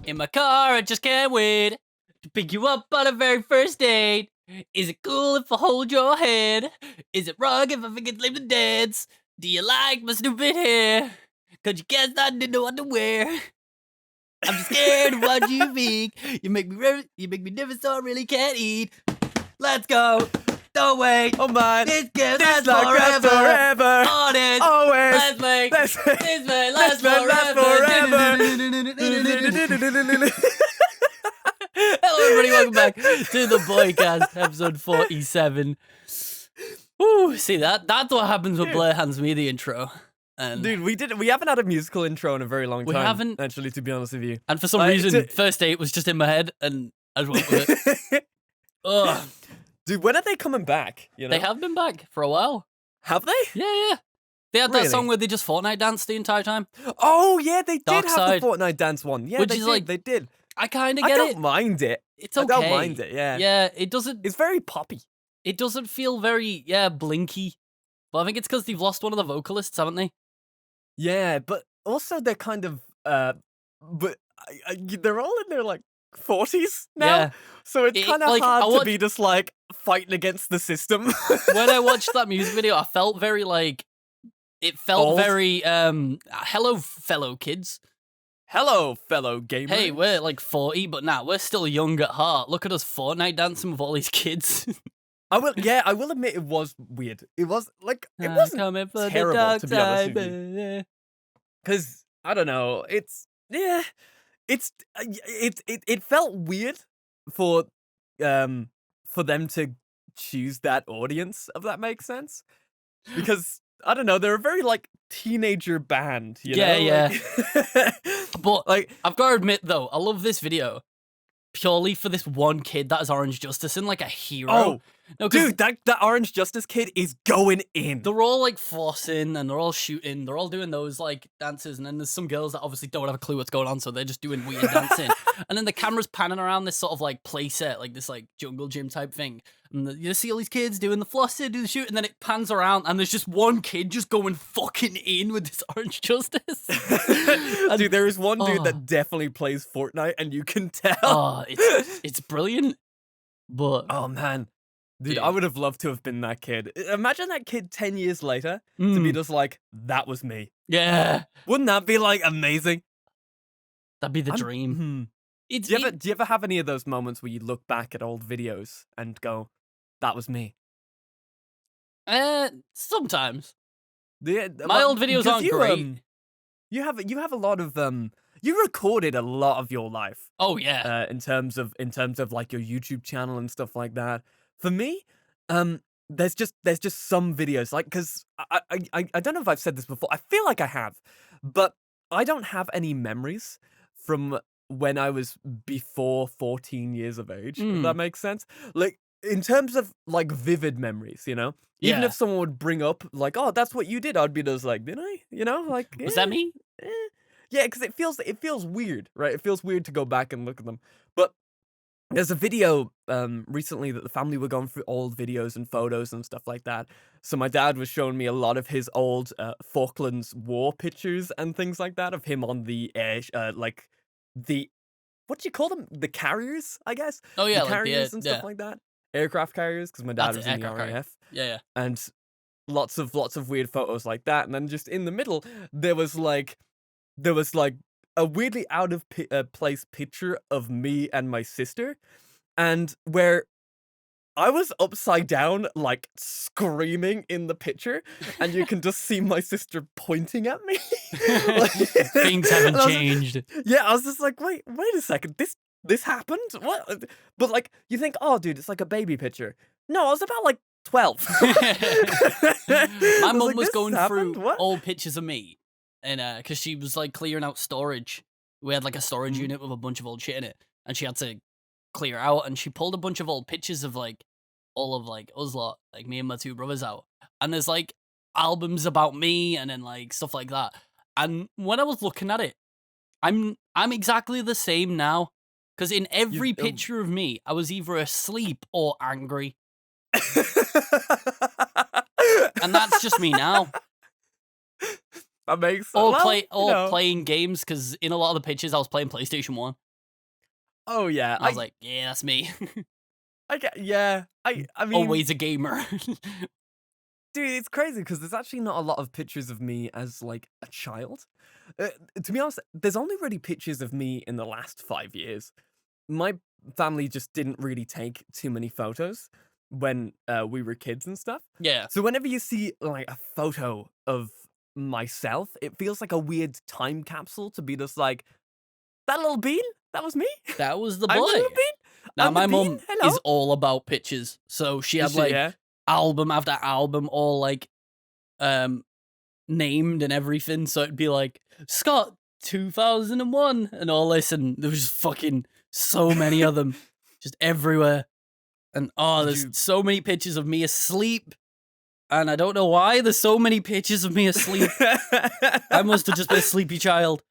In my car, I just can't wait to pick you up on a very first date. Is it cool if I hold your hand? Is it wrong if I forget to leave the dance? Do you like my stupid hair? Could you guess I didn't know what to wear? I'm just scared of what you think. You make me nervous, so I really can't eat. Let's go. Don't wait. Oh my. This game lasts forever. On it. Always. Let's make Let's make this may Let's last make forever. Hello, everybody. Welcome back to the Boicast, episode 47. Ooh, see that's what happens when Blair hands me the intro. And Dude, we haven't had a musical intro in a very long time. We haven't. Actually, to be honest with you. And for some reason, first date was just in my head, and I just went with it. Ugh. Dude, when are they coming back? You know? They have been back for a while. Have they? Yeah. They had that song where they just Fortnite danced the entire time. Oh, yeah, they Dark did have Side. the Fortnite dance one. Yeah, Which they is did. like- They did. I kind of get I it. don't mind it. It's okay. I don't mind it, yeah. Yeah, it doesn't. It's very poppy. It doesn't feel very blinky. But I think it's because they've lost one of the vocalists, haven't they? Yeah, but also they're kind of, but they're all in their, like, 40s now. Yeah. So it's kind of like, hard to be just, like, fighting against the system. When I watched that music video, I felt very like it felt Old? very hello fellow kids. Hello, fellow gamers. Hey, we're like 40, but nah, we're still young at heart. Look at us Fortnite dancing with all these kids. I will admit it was weird. It was, like, it wasn't coming for terrible, the dark to be honest side, with you. baby. Because, I don't know, it felt weird for them to choose that audience, if that makes sense. Because, I don't know, they're a very, like, teenager band, you know? Yeah. Like, But like, I've got to admit though, I love this video purely for this one kid that is Orange Justice and like a hero. oh, No, 'cause dude, that Orange Justice kid is going in. they're all like flossing and they're all shooting. They're all doing those like dances, and then there's some girls that obviously don't have a clue what's going on, so they're just doing weird dancing. And then the camera's panning around this sort of like play set, like this like jungle gym type thing. And you see all these kids doing the flossing, do the shoot, and then it pans around, and there's just one kid just going fucking in with this Orange Justice. Dude, there is one dude Oh. that definitely plays Fortnite, and you can tell. Oh, it's brilliant. But Oh man, dude, Dude. I would have loved to have been that kid. Imagine that kid 10 years later to be just like, that was me. yeah, Wouldn't that be like amazing? that'd be the I'm- dream. It's Do you ever have any of those moments where you look back at old videos and go, that was me? sometimes My my old videos aren't great. You have a lot of you recorded a lot of your life. Oh yeah, In terms of like your YouTube channel and stuff like that. For me, there's just some videos, like, because I don't know if I've said this before. I feel like I have, but I don't have any memories from when I was before 14 years of age. If that makes sense. Like, in terms of like vivid memories, you know. Even Yeah. if someone would bring up like, "Oh, that's what you did," I'd be just like, "Did I?" You know, like, was that me? Yeah, because it feels weird, right? It feels weird to go back and look at them. But there's a video recently that the family were going through old videos and photos and stuff like that. So my dad was showing me a lot of his old Falklands War pictures and things like that of him on the air, like the, what do you call them? The carriers, I guess. Oh yeah, The like carriers and stuff like that. Aircraft carriers, because my dad That's was it, in the aircraft carrier. RAF. Yeah. And lots of weird photos like that, and then just in the middle there was like a weirdly out of place picture of me and my sister, and where I was upside down, like screaming in the picture, and you can just see my sister pointing at me. Like, Things and haven't I was- changed. Yeah, I was just like, wait a second, this happened? What? But like, you think, oh, dude, it's like a baby picture. No, I was about like 12. My mum like, was "This going happened? through What?" old pictures of me, and because she was like clearing out storage. We had like a storage Mhm. unit with a bunch of old shit in it, and she had to clear out. And she pulled a bunch of old pictures of like all of like us lot, like me and my two brothers out. And there's like albums about me, and then like stuff like that. And when I was looking at it, I'm exactly the same now. Because in every picture of me, I was either asleep or angry. And that's just me now. That makes Or well, you know. playing games, because in a lot of the pictures I was playing PlayStation 1. Oh yeah, And I was like, yeah, that's me. I get, yeah, I mean, Always a gamer. dude, it's crazy because there's actually not a lot of pictures of me as like a child. To be honest, there's only really pictures of me in the last 5 years. My family just didn't really take too many photos when we were kids and stuff. Yeah. So whenever you see like a photo of myself, it feels like a weird time capsule to be just like, that little bean, that was me. That was the I'm the boy. little bean. Now, I'm the my bean. mum Hello. is all about pictures. So she had Is she, like yeah. album after album, all like named and everything. So it'd be like Scott 2001 and all this, and there was just fucking so many of them, just everywhere. And oh, Did there's you? so many pictures of me asleep, and I don't know why there's so many pictures of me asleep. I must have just been a sleepy child.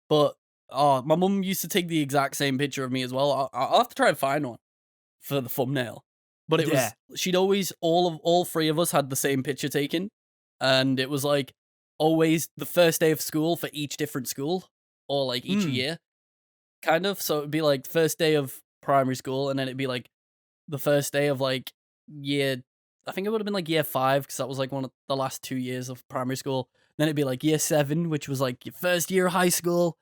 But oh, my mum used to take the exact same picture of me as well. I'll have to try and find one for the thumbnail. But it Yeah. was, she'd always, all three of us had the same picture taken, and it was like always the first day of school for each different school, or like each Mm. year, kind of. So it'd be like first day of primary school, and then it'd be like the first day of like year, I think it would have been like year 5, because that was like one of the last 2 years of primary school. Then it'd be like year 7, which was like your first year of high school.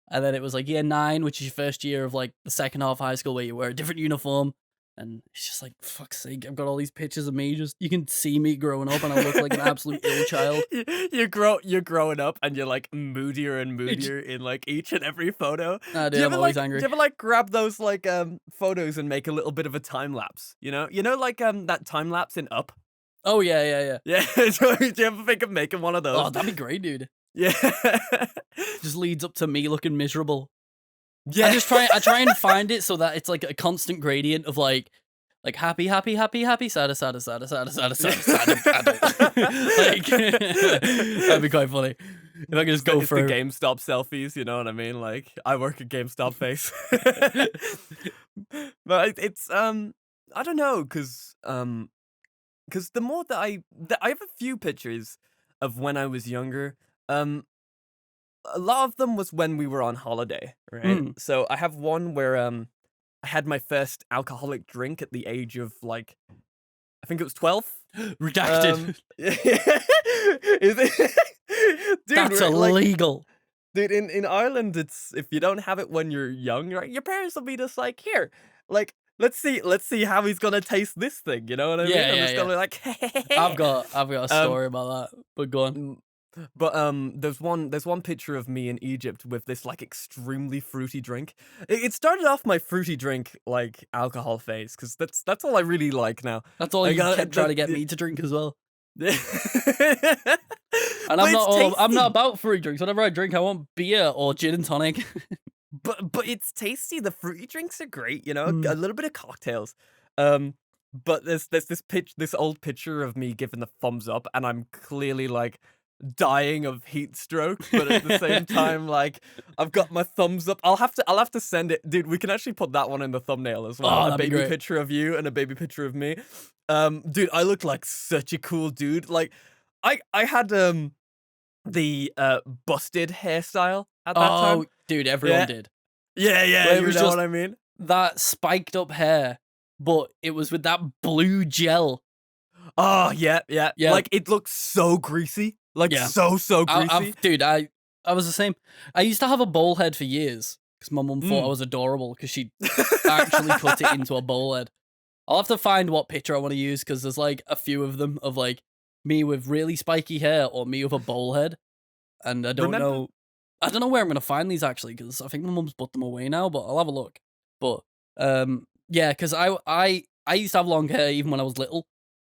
And then it was like year 9, which is your first year of like the second half of high school where you wear a different uniform. And it's just like, fuck's sake, I've got all these pictures of me. Just, you can see me growing up and I look like an absolute ill child. You're growing up and you're like moodier and moodier in like each and every photo. Nah, Do dude, you I'm ever always like angry. do you ever like grab those like photos and make a little bit of a time lapse? You know like that time lapse in Up? Oh, yeah. Yeah. So, do you ever think of making one of those? Oh, that'd be great, dude. Yeah. Just leads up to me looking miserable. Yeah. I try and find it so that it's like a constant gradient of like happy, happy, happy, happy, sad, sad, sad, sad, sad, sad, sad, adult. Like, that'd be quite funny. If I could just go It's for the GameStop selfies, you know what I mean? Like, I work at GameStop face. But it's I don't know, cause the more that I have a few pictures of when I was younger. A lot of them was when we were on holiday, right? Mm. So I have one where I had my first alcoholic drink at the age of like, I think it was 12. redacted. Is it? Dude, That's like, illegal. dude, in Ireland, it's if you don't have it when you're young, right? Your parents will be just like, here, like, let's see how he's gonna taste this thing. You know what I mean? Yeah, I'm yeah, just gonna be like, I've got a story about that, but go on. Mm, But there's one picture of me in Egypt with this like extremely fruity drink. It started off my fruity drink like alcohol phase because that's all I really like now. That's all I you got kept trying to get me to drink as well. And And I'm not about fruit drinks. Whenever I drink, I want beer or gin and tonic. But it's tasty. The fruity drinks are great, you know, a Mm. little bit of cocktails. But there's this old picture of me giving the thumbs up, and I'm clearly like dying of heat stroke, but at the same time, like I've got my thumbs up. I'll have to send it, dude. We can actually put that one in the thumbnail as well. Oh, A that'd be baby great. picture of you and a baby picture of me. Dude, I look like such a cool dude. Like, I had the busted hairstyle at that time. Oh, dude, everyone Yeah. did. Yeah, Where it you was know just- what I mean. That spiked up hair, but it was with that blue gel. Oh yeah. Yeah. Like it looks so greasy. Like Yeah. so greasy. Dude, I was the same. I used to have a bowl head for years because my mum thought Mm. I was adorable because she actually cut it into a bowl head. I'll have to find what picture I want to use because there's like a few of them of like me with really spiky hair or me with a bowl head, and I don't know where I'm gonna find these actually because I think my mum's put them away now, but I'll have a look. But yeah, because I used to have long hair even when I was little,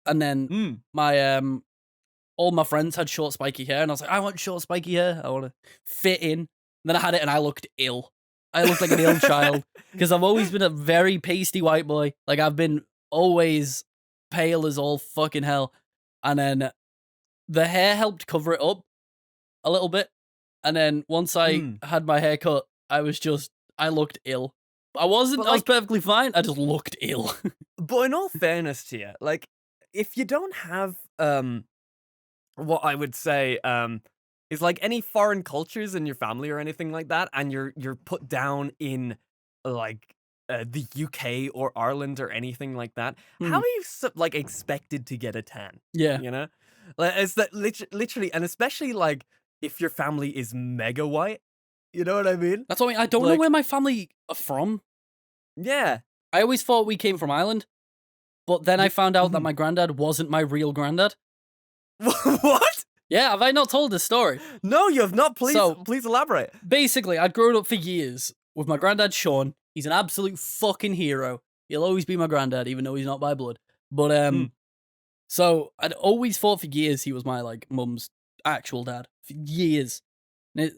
and then Mm. my all my friends had short spiky hair, and I was like, I want short spiky hair. I want to fit in. And then I had it, and I looked ill. I looked like an ill child because I've always been a very pasty white boy. Like I've been always pale as all fucking hell, and then the hair helped cover it up a little bit. And then once I had my hair cut, I looked ill. I wasn't. But, I was like- perfectly fine. I just looked ill. But in all fairness to you, like if you don't have what I would say is like any foreign cultures in your family or anything like that, and you're put down in like the UK or Ireland or anything like that, how Hmm. are you like expected to get a tan? Yeah. You know, like it's that literally, and especially like if your family is mega white. You know what I mean? That's what I mean. I don't know Like, where my family are from. yeah. I always thought we came from Ireland, but then I found out that Mhm. my granddad wasn't my real granddad. What? Yeah, have I not told this story? No, you have not. Please, So- please elaborate. Basically, I'd grown up for years with my granddad, Sean. He's an absolute fucking hero. He'll always be my granddad, even though he's not by blood. But, Mm. so I'd always thought for years he was my, like, mum's actual dad. For years.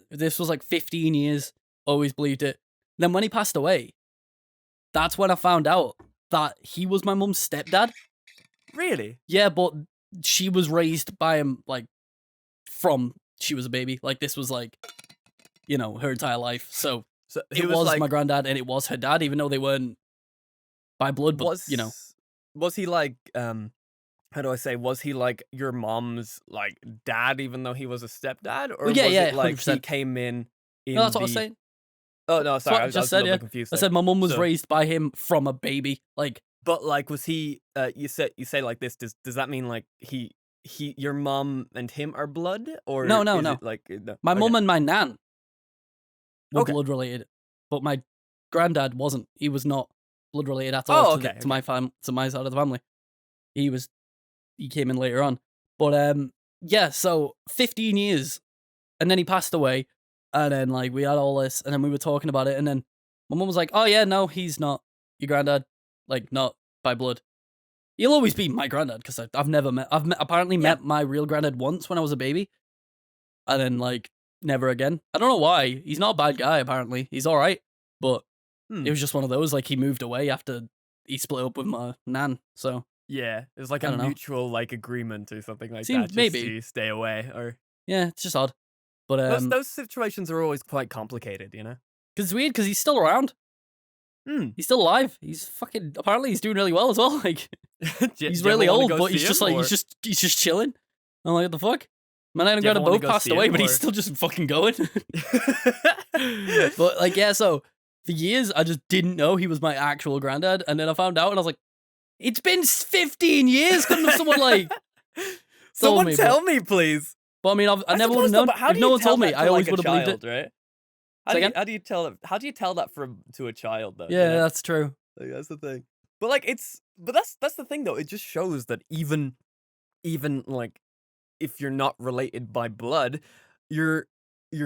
This was like 15 years. Always believed it. Then when he passed away, that's when I found out that he was my mum's stepdad. Really? Yeah, but she was raised by him, like, from she was a baby. Like, this was, like, you know, her entire life. So So he it was like, my granddad and it was her dad, even though they weren't by blood, but, was you know. was he like how do I say? Was he like your mom's like dad, even though he was a stepdad, or Well, yeah, was yeah, it like he 100%. came in? No, that's what I was the saying. Oh no, That's sorry, what I I was just a said, little yeah. bit confused I there. said my mum was So- raised by him from a baby. Like, But like, was he? You say like this. Does that mean like your mom and him are blood, or No, no, is no. it like no? my Okay. mum and my nan were Okay. blood related, but my granddad wasn't. He was not blood related at all Oh, to, okay, to my to my side of the family. He came in later on. But yeah, so 15 years and then he passed away and then like we had all this and then we were talking about it and then my mum was like, "Oh yeah, no, he's not your granddad, like not by blood. He'll always be my granddad because I've never met apparently Yeah. met my real granddad once when I was a baby and then like never again. I don't know why. He's not a bad guy apparently. He's all right, but Hmm. it was just one of those like he moved away after he split up with my nan. So Yeah, it's like I a don't know. mutual like agreement or something like Seems- that, just maybe. to stay away. Or yeah, it's just odd. But those situations are always quite complicated, you know. because it's weird because he's still around. Hmm. He's still alive. He's fucking apparently he's doing really well as well. Like Do he's you ever really wanna old, go but he's see just him, like or- he's just chilling. I'm like, what the fuck? Man, I Do you got ever a wanna both go passed see away, him, but he's or- still just fucking going. But like, yeah, so for years I just didn't know he was my actual granddad, and then I found out, and I was like, it's been 15 years. Couldn't have someone like Someone me, tell me, please. But I mean, I never would suppose have though, known. but how If do no you one tell told me, that to, I always like, a would have believed it. child, right? Say again? How do you tell that to a child though? you Yeah, know? that's true. Like, that's the thing. But like that's the thing though. It just shows that even like if you're not related by blood, your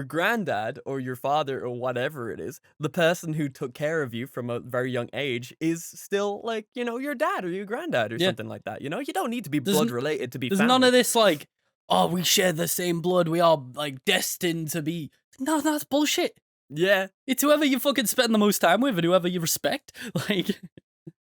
granddad or your father or whatever it is, the person who took care of you from a very young age is still like, you know, your dad or your granddad or Yeah. something like that. You know, you don't need to be There's blood n- related to be There's family. none of this like, oh, we share the same blood. We are like destined to be. No, that's bullshit. Yeah. It's whoever you fucking spend the most time with and whoever you respect. Like,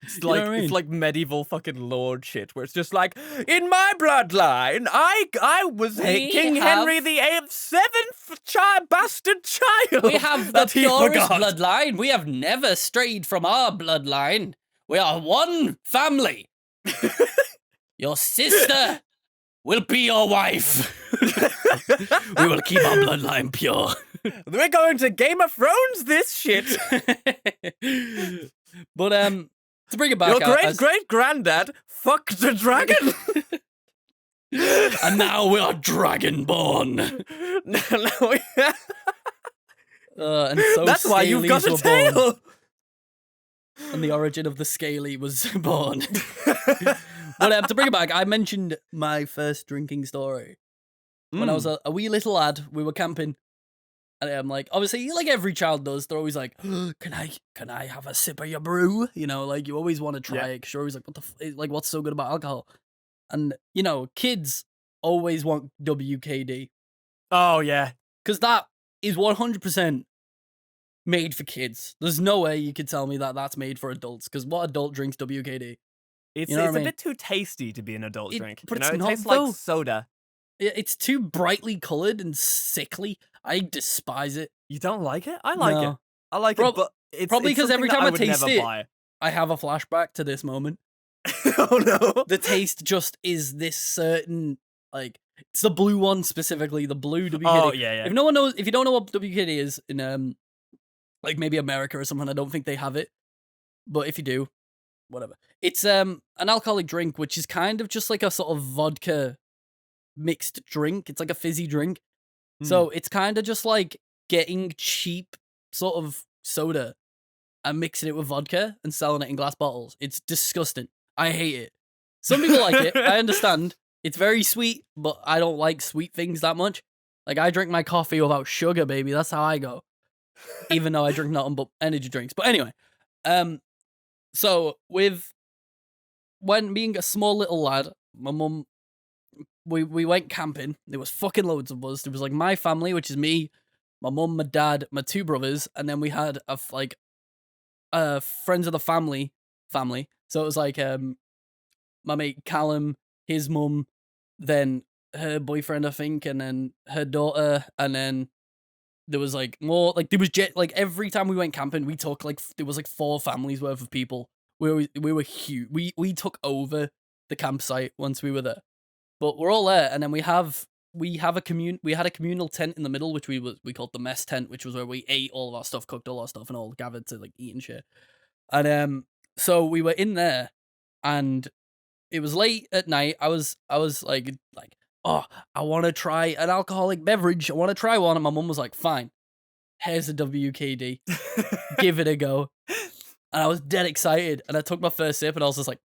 It's you know like what I mean? it's like medieval fucking lord shit, where it's just like, in my bloodline, I was We King have- Henry VIII, seventh bastard child. we have the that he purest forgot. bloodline. We have never strayed from our bloodline. We are one family. Your sister will be your wife. We will keep our bloodline pure. We're going to Game of Thrones this shit. But to bring it back, Your great as- great granddad fucked the dragon. and now we are dragonborn. And so That's why you've got a Scalies were born. tail. And the origin of the Scaly was born. But to bring it back, I mentioned my first drinking story. When I was a wee little lad, we were camping. And I'm like, obviously, like every child does, they're always like, can I have a sip of your brew? You know, like you always want to try Yeah. it because you're always like, like, what's so good about alcohol? And, you know, kids always want WKD Oh yeah. because that is 100% made for kids. There's no way you could tell me that that's made for adults because what adult drinks WKD? It's You know what I it's mean? a bit too tasty to be an adult It- drink. but You know, it's it not, tastes though. like soda. It's too brightly colored and sickly. I despise it. You don't like it? I like it. No. I like Prob- it, but it's probably it's 'cause every something that time I would taste never it- buy. I have a flashback to this moment. Oh no. The taste just is this certain, like, it's the blue one specifically, the blue WKD. Oh yeah, yeah. If no one knows, if you don't know what WKD is in, like maybe America or something, I don't think they have it. but if you do, whatever. It's an alcoholic drink, which is kind of just like a sort of vodka mixed drink. It's like a fizzy drink. Mm. So it's kind of just like getting cheap sort of soda and mixing it with vodka and selling it in glass bottles. It's disgusting. I hate it. Some people like it. I understand. It's very sweet, but I don't like sweet things that much. Like, I drink my coffee without sugar, baby. That's how I go. Even though I drink nothing but energy drinks. But anyway, so with when being a small little lad, my mum, we went camping. There was fucking loads of us. There was like my family, which is me, my mum, my dad, my two brothers, and then we had friends of the family. So it was like my mate Callum, his mum, then her boyfriend, I think, and then her daughter, and then there was like more like there was like every time we went camping, we took like there was like 4 families worth of people. We were huge. We took over the campsite once we were there. But we're all there, and then we had a communal tent in the middle, which we called the mess tent, which was where we ate all of our stuff, cooked all our stuff, and all gathered to like eat and shit. And so we were in there, and it was late at night. I was like, oh, I want to try an alcoholic beverage. I want to try one, and my mum was like, fine, here's a WKD, give it a go. And I was dead excited, and I took my first sip, and I was just like,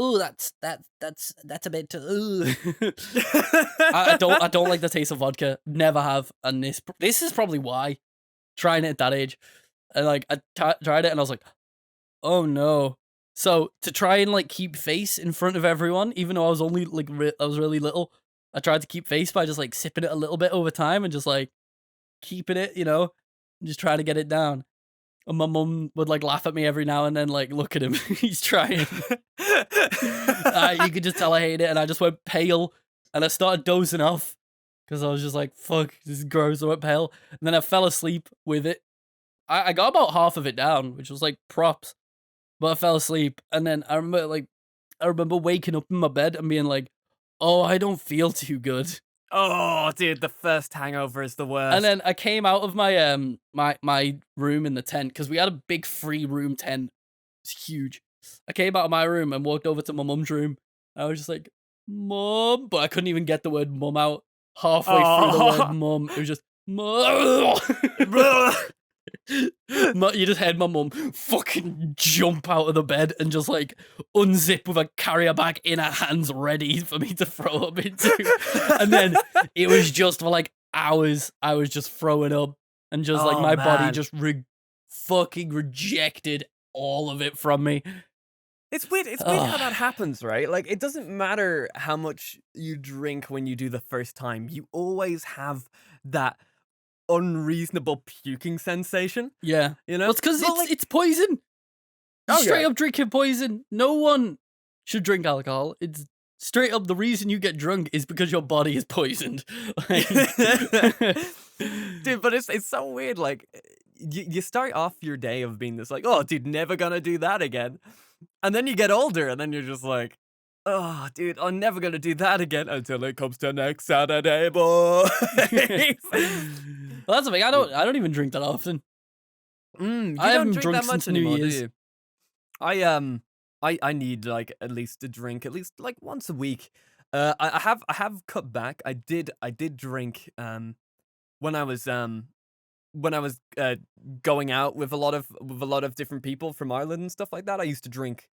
"Ooh, that's a bit too." I don't like the taste of vodka. Never have, and this is probably why. Trying it at that age, and like I tried it, and I was like, "Oh no!" So to try and like keep face in front of everyone, even though I was only like I was really little, I tried to keep face by just like sipping it a little bit over time and just like keeping it, and just trying to get it down. And my mum would like laugh at me every now and then, like, look at him, he's trying. You could just tell I hate it, and I just went pale, and I started dozing off because I was just like, "Fuck, this is gross." I went pale, and then I fell asleep with it. I got about half of it down, which was like props, but I fell asleep, and then I remember waking up in my bed and being like, "Oh, I don't feel too good." Oh, dude, the first hangover is the worst. And then I came out of my my room in the tent because we had a big 3-room tent. It's huge. I came out of my room and walked over to my mum's room. I was just like, "Mum," but I couldn't even get the word "mum" out halfway through the word "mum." It was just "mum." You just heard my mum fucking jump out of the bed and just like unzip with a carrier bag in her hands ready for me to throw up into. And then it was just for like hours, I was just throwing up and just like my body just fucking rejected all of it from me. It's weird. It's weird how that happens, right? Like, it doesn't matter how much you drink when you do the first time. You always have that unreasonable puking sensation. Yeah. Well, it's because it's poison. Straight up drinking poison. No one should drink alcohol. It's straight up the reason you get drunk is because your body is poisoned. Dude, but it's so weird. Like, you start off your day of being this like, oh, dude, never gonna do that again. And then you get older, and then you're just like, oh, dude, I'm never gonna do that again until it comes to next Saturday, boy. Well, that's the thing. I don't even drink that often. You I don't haven't drink drunk that much since New anymore, do Year's. you? I need like at least a drink at least like once a week. I have cut back. I did drink when I was going out with a lot of different people from Ireland and stuff like that. I used to drink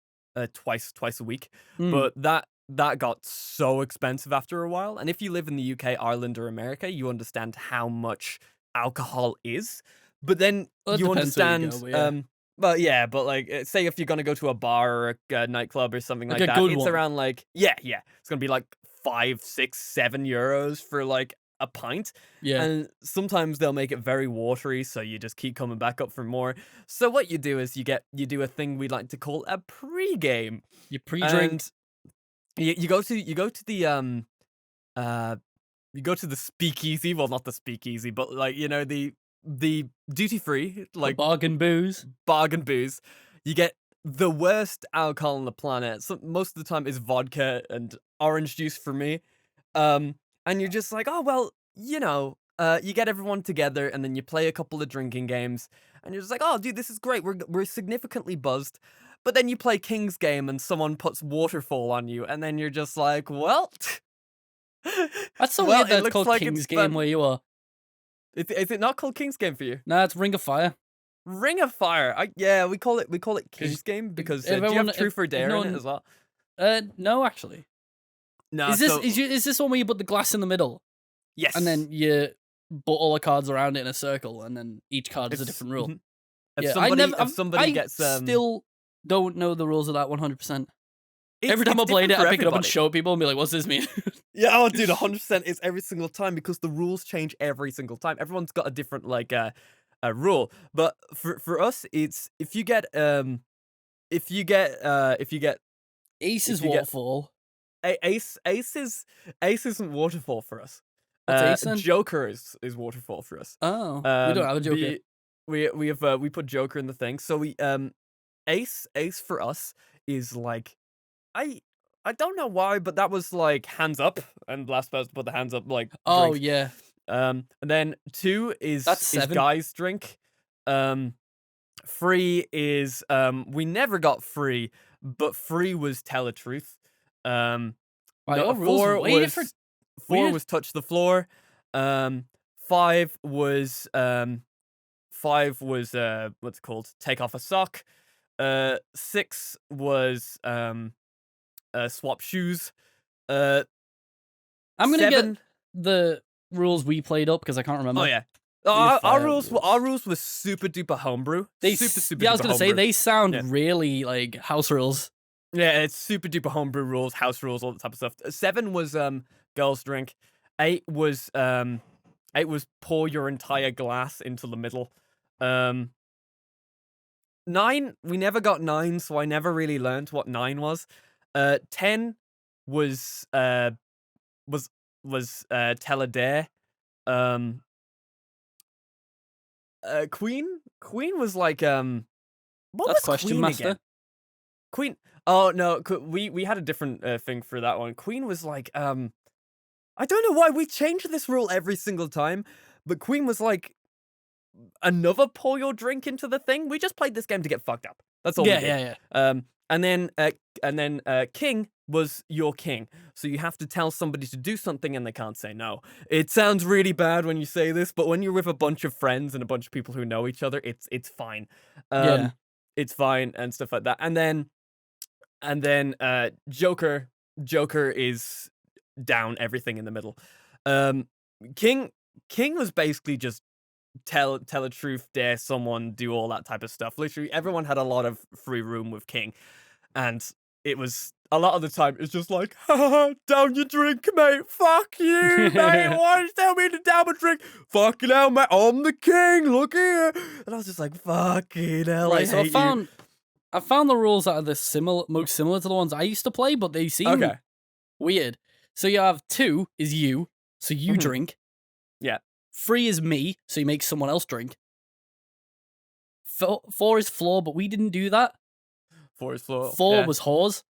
twice a week, but that got so expensive after a while. And if you live in the UK, Ireland, or America, you understand how much alcohol is. But then Well, it you depends where you understand, go, but yeah. but yeah, but like, say if you're gonna go to a bar or a nightclub or something Like like a that, good it's one. around like it's gonna be like 5, 6, 7 euros for like a pint. Yeah. And sometimes they'll make it very watery, so you just keep coming back up for more. So what you do is you do a thing we like to call a pre-game. You pre-drink. And you go to you go to the speakeasy. Well, not the speakeasy, but like, the duty free, like bargain booze. bargain booze. You get the worst alcohol on the planet. So most of the time is vodka and orange juice for me. And you're just like, oh well, you get everyone together, and then you play a couple of drinking games, and you're just like, oh, dude, this is great. We're significantly buzzed. But then you play King's game and someone puts waterfall on you, and then you're just like, well, That's so well, weird that it it's looks called like King's it's Game fun. where you are. Is it not called King's game for you? Nah, it's Ring of Fire. Ring of Fire. Yeah, we call it King's game because do you have Truth or Dare in it as well? No, actually. No. Is this one where you put the glass in the middle? Yes. And then you put all the cards around it in a circle, and then each card is a different rule. Mhm. If Yeah, somebody gets still don't know the rules of that 100%. Every time it's I played it, different for I pick it up and everybody. show people and be like, "What's this mean?" Yeah, oh, dude, 100%. It's every single time because the rules change every single time. Everyone's got a different a rule, but for us, it's if you get if you get Ace is if you get- waterfall. Ace isn't waterfall for us. What's Ace then? Joker is waterfall for us. Oh, we don't have a Joker. We put Joker in the thing. So we Ace for us is like I don't know why, but that was like hands up, and last person to put the hands up like Oh drink. yeah, And then 2 is That's 7. guys drink. 3 is we never got free, but 3 was tell a truth. Wow, No, your rules are way different. 4 Weird. was touch the floor. 5 was what's it called? Take off a sock. 6 was swap shoes. I'm gonna 7 get the rules we played up because I can't remember. Oh yeah. Ring of Our Fire rules were super duper homebrew. They super yeah, I was duper gonna say homebrew. they sound Yeah. really like house rules. Yeah, it's super duper homebrew rules, house rules, all that type of stuff. 7 was girls drink. 8 was pour your entire glass into the middle. 9, we never got 9, so I never really learned what 9 was. 10 was tell a dare. Queen was like what That's was Question Queen Master. again? Queen. Oh no, we had a different thing for that one. Queen was like I don't know why we change this rule every single time, but Queen was like another pour your drink into the thing. We just played this game to get fucked up. That's all. Yeah, we did. yeah. And then King was your king. So you have to tell somebody to do something and they can't say no. It sounds really bad when you say this, but when you're with a bunch of friends and a bunch of people who know each other, it's fine. Yeah. It's fine and stuff like that. And then Joker is down everything in the middle. King was basically just tell a truth, dare someone, do all that type of stuff. Literally everyone had a lot of free room with King, and it was a lot of the time it's just like, haha, down your drink, mate, fuck you, mate, why did you tell me to down my drink, fucking hell, mate, I'm the king, look here. And I was just like, fucking hell, Right, so I hate I found the rules that are most similar to the ones I used to play, but they seem Okay. weird. So you have 2 is you, so you Mhm. drink. Yeah. 3 is me, so you make someone else drink. 4 is floor, but we didn't do that. 4 is floor. 4 yeah. was whores,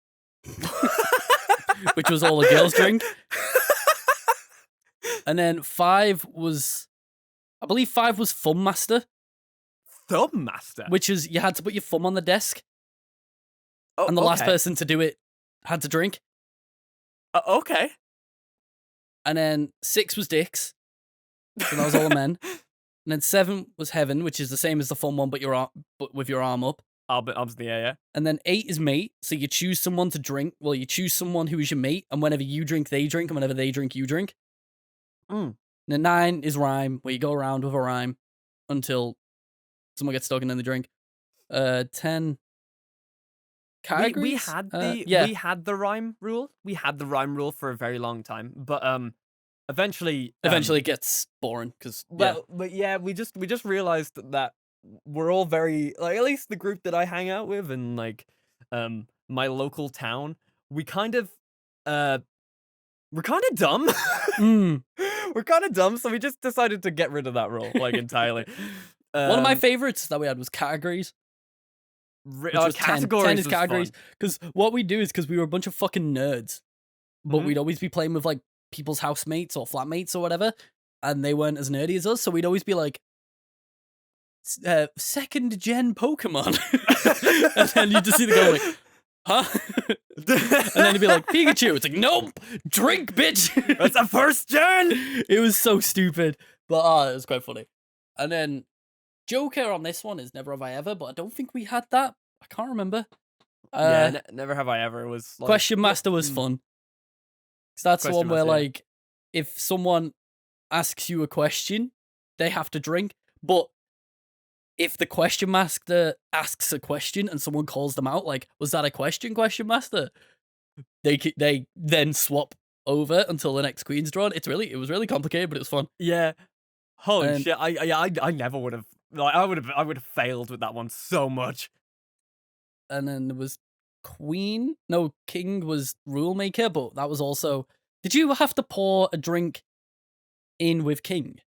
which was all the girls drink. And then 5 was, I believe 5 was Thumb Master, Thumb Master. which is you had to put your thumb on the desk, Oh, and the last okay. person to do it had to drink. Okay. And then 6 was dicks, so that was all the men. And then 7 was heaven, which is the same as the fun one, but with your arm up. Arms in the air, yeah. And then 8 is mate, so you choose someone to drink. Well, you choose someone who is your mate, and whenever you drink, they drink, and whenever they drink, you drink. Mm. And then 9 is rhyme, where you go around with a rhyme until someone gets stuck and then they drink. 10 categories. We had the yeah. we had the rhyme rule. We had the rhyme rule for a very long time, but eventually Eventually, it gets boring because but yeah, we just realized that we're all very, like, at least the group that I hang out with and like my local town, we're kind of dumb. Mm. We're kind of dumb, so we just decided to get rid of that rule like entirely. One of my favorites that we had was categories. Which was 10. Categories 10 is was categories. fun. Because what we do is because we were a bunch of fucking nerds, but Mhm. we'd always be playing with like people's housemates or flatmates or whatever, and they weren't as nerdy as us, so we'd always be like, second gen Pokemon. And then you just see the guy like, huh? And then he'd be like, Pikachu. It's like, nope, drink, bitch. That's a first gen. It was so stupid, but it was quite funny. And then Joker on this one is Never Have I Ever, but I don't think we had that. I can't remember. Yeah, never have I ever was like, Question Master was fun. Because that's the one Question where, Master, yeah. like, if someone asks you a question, they have to drink. But if the Question Master asks a question and someone calls them out, like, was that a question, Question Master? They then swap over until the next queen's drawn. It was really complicated, but it was fun. Yeah. Holy And- shit! I never would have. Like, I would have failed with that one so much. And then there was Queen. No, King was Rule Maker, but that was also. Did you have to pour a drink in with King?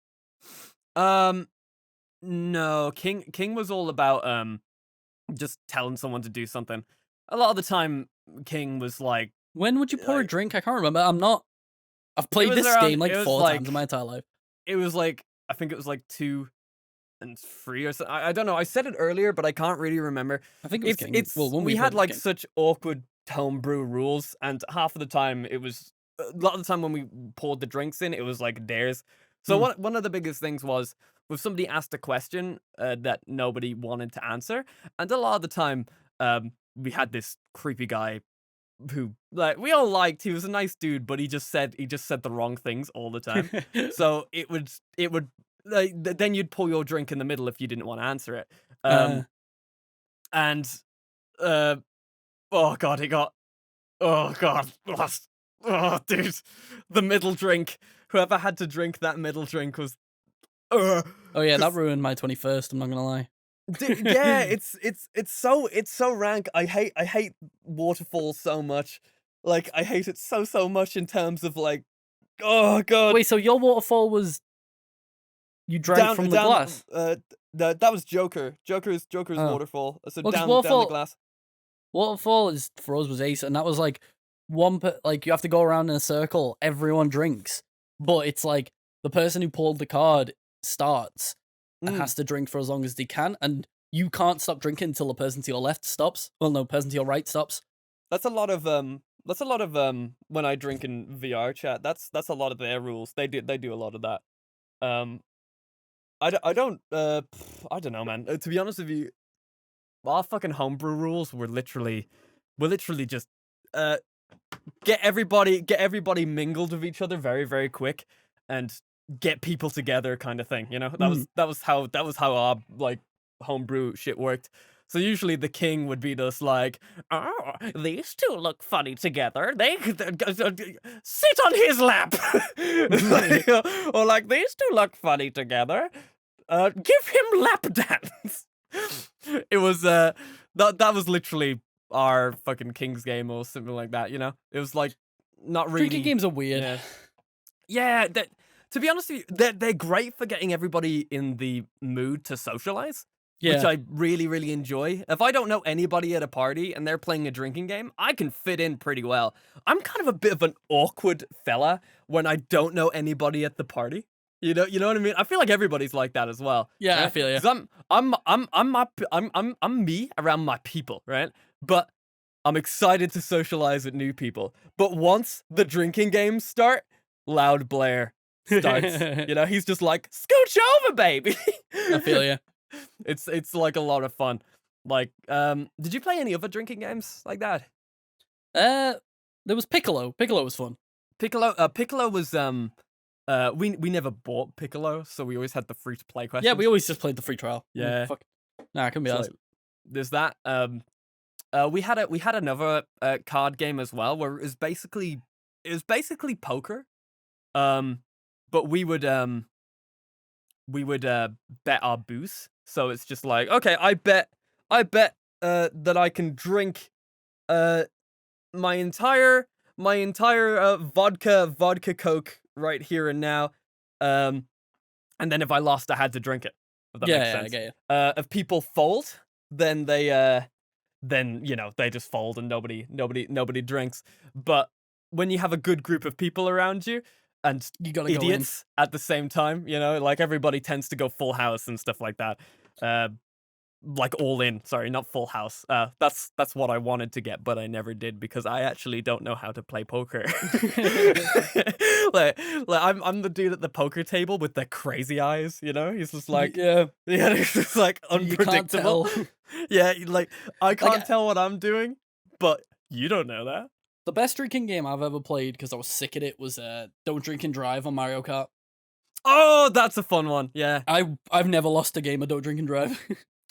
No. King was all about just telling someone to do something. A lot of the time, King was like, When would you pour a Like- drink? I can't remember. I've played was this around- game like it was 4 like- times in my entire life. it was like, I think it was like 2 and 3 or something. I don't know. I said it earlier, but I can't really remember. I think it was It's King. it's well, when we played had it was like King. such awkward homebrew rules, and half of the time it was a lot of the time when we poured the drinks in, it was like dares. So Hmm. one of the biggest things was if somebody asked a question that nobody wanted to answer, and a lot of the time we had this creepy guy who like we all liked. He was a nice dude, but he just said the wrong things all the time. So it would like then you'd pour your drink in the middle if you didn't want to answer it. And oh god, oh dude, the middle drink. Whoever had to drink that middle drink was oh yeah, that 'cause- ruined my 21st. I'm not gonna lie. Dude, yeah, it's so rank. I hate waterfalls so much. Like I hate it so much in terms of like, oh god. Wait, so your waterfall was you drank from the glass? That was Joker. Joker's Oh. waterfall. So Well, 'cause down the waterfall- glass. Waterfall is for us was Ace, and that was like like you have to go around in a circle. Everyone drinks, but it's like the person who pulled the card starts and Mm. has to drink for as long as they can, and you can't stop drinking until the person to your left stops. Well, no, person to your right stops. That's a lot of when I drink in VR chat. That's a lot of their rules. They do a lot of that. I don't know, man. To be honest with you, our fucking homebrew rules were literally just get everybody mingled with each other very, very quick and get people together kind of thing, you know? That was how our like homebrew shit worked. So usually the king would be just like, oh, these two look funny together. They sit on his lap. Or like, these two look funny together. Give him lap dance. It was that was literally our fucking King's game or something like that, you know? It was like not really Drinking games are weird. Yeah, to be honest with you, they're great for getting everybody in the mood to socialize. Yeah. Which I really, really enjoy. If I don't know anybody at a party and they're playing a drinking game, I can fit in pretty well. I'm kind of a bit of an awkward fella when I don't know anybody at the party. You know what I mean? I feel like everybody's like that as well. Yeah, I right? feel you. 'Cause I'm me around my people, right? But I'm excited to socialize with new people. But once the drinking games start, loud Blair starts. You know, he's just like, scooch over, baby. I feel you. It's like a lot of fun. Like, did you play any other drinking games like that? There was Piccolo. Piccolo was fun. Piccolo was we never bought Piccolo, so we always had the free to play questions. Yeah, we always just played the free trial. Yeah. Fuck. Nah, I couldn't be So, honest. there's that. We had another card game as well where it was basically poker. But we would bet our booze. So it's just like, okay, I bet that I can drink my entire vodka Coke right here and now. And then if I lost, I had to drink it. If that makes Yeah, sense. I get you. If people fold, then they they just fold and nobody drinks. But when you have a good group of people around you and You gotta go in. idiots at the same time, you know, like everybody tends to go full house and stuff like that. uh, like all in. Sorry, not full house. That's what I wanted to get, but I never did because I actually don't know how to play poker. like I'm the dude at the poker table with the crazy eyes. You know, he's just like Yeah, yeah, he's just like you can't unpredictable. tell. Yeah, like I Like, can't tell what I'm doing, but you don't know that. the best drinking game I've ever played because I was sick at it was Don't Drink and Drive on Mario Kart. Oh, that's a fun one. Yeah. I've never lost a game of Don't Drink and Drive.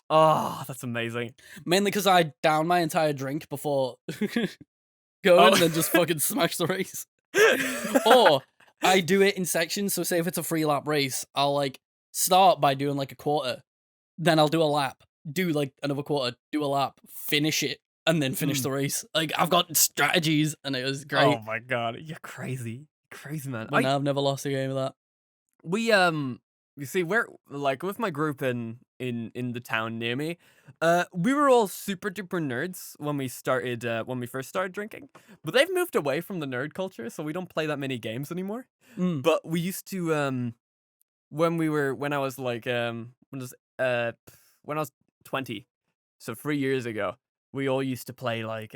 Oh, that's amazing. Mainly because I down my entire drink before going Oh. and then just fucking smash the race. Or I do it in sections. So say if it's a 3-lap race, I'll like start by doing like a quarter, then I'll do a lap, do like another quarter, do a lap, finish it, and then finish the race. Like I've got strategies, and it was great. Oh my god, you're crazy, crazy man. But no, I've never lost a game of that. We you see, we're like with my group in the town near me. We were all super duper nerds when we first started drinking, but they've moved away from the nerd culture, so we don't play that many games anymore. But we used to when I was like when I was 20, so 3 years ago, we all used to play like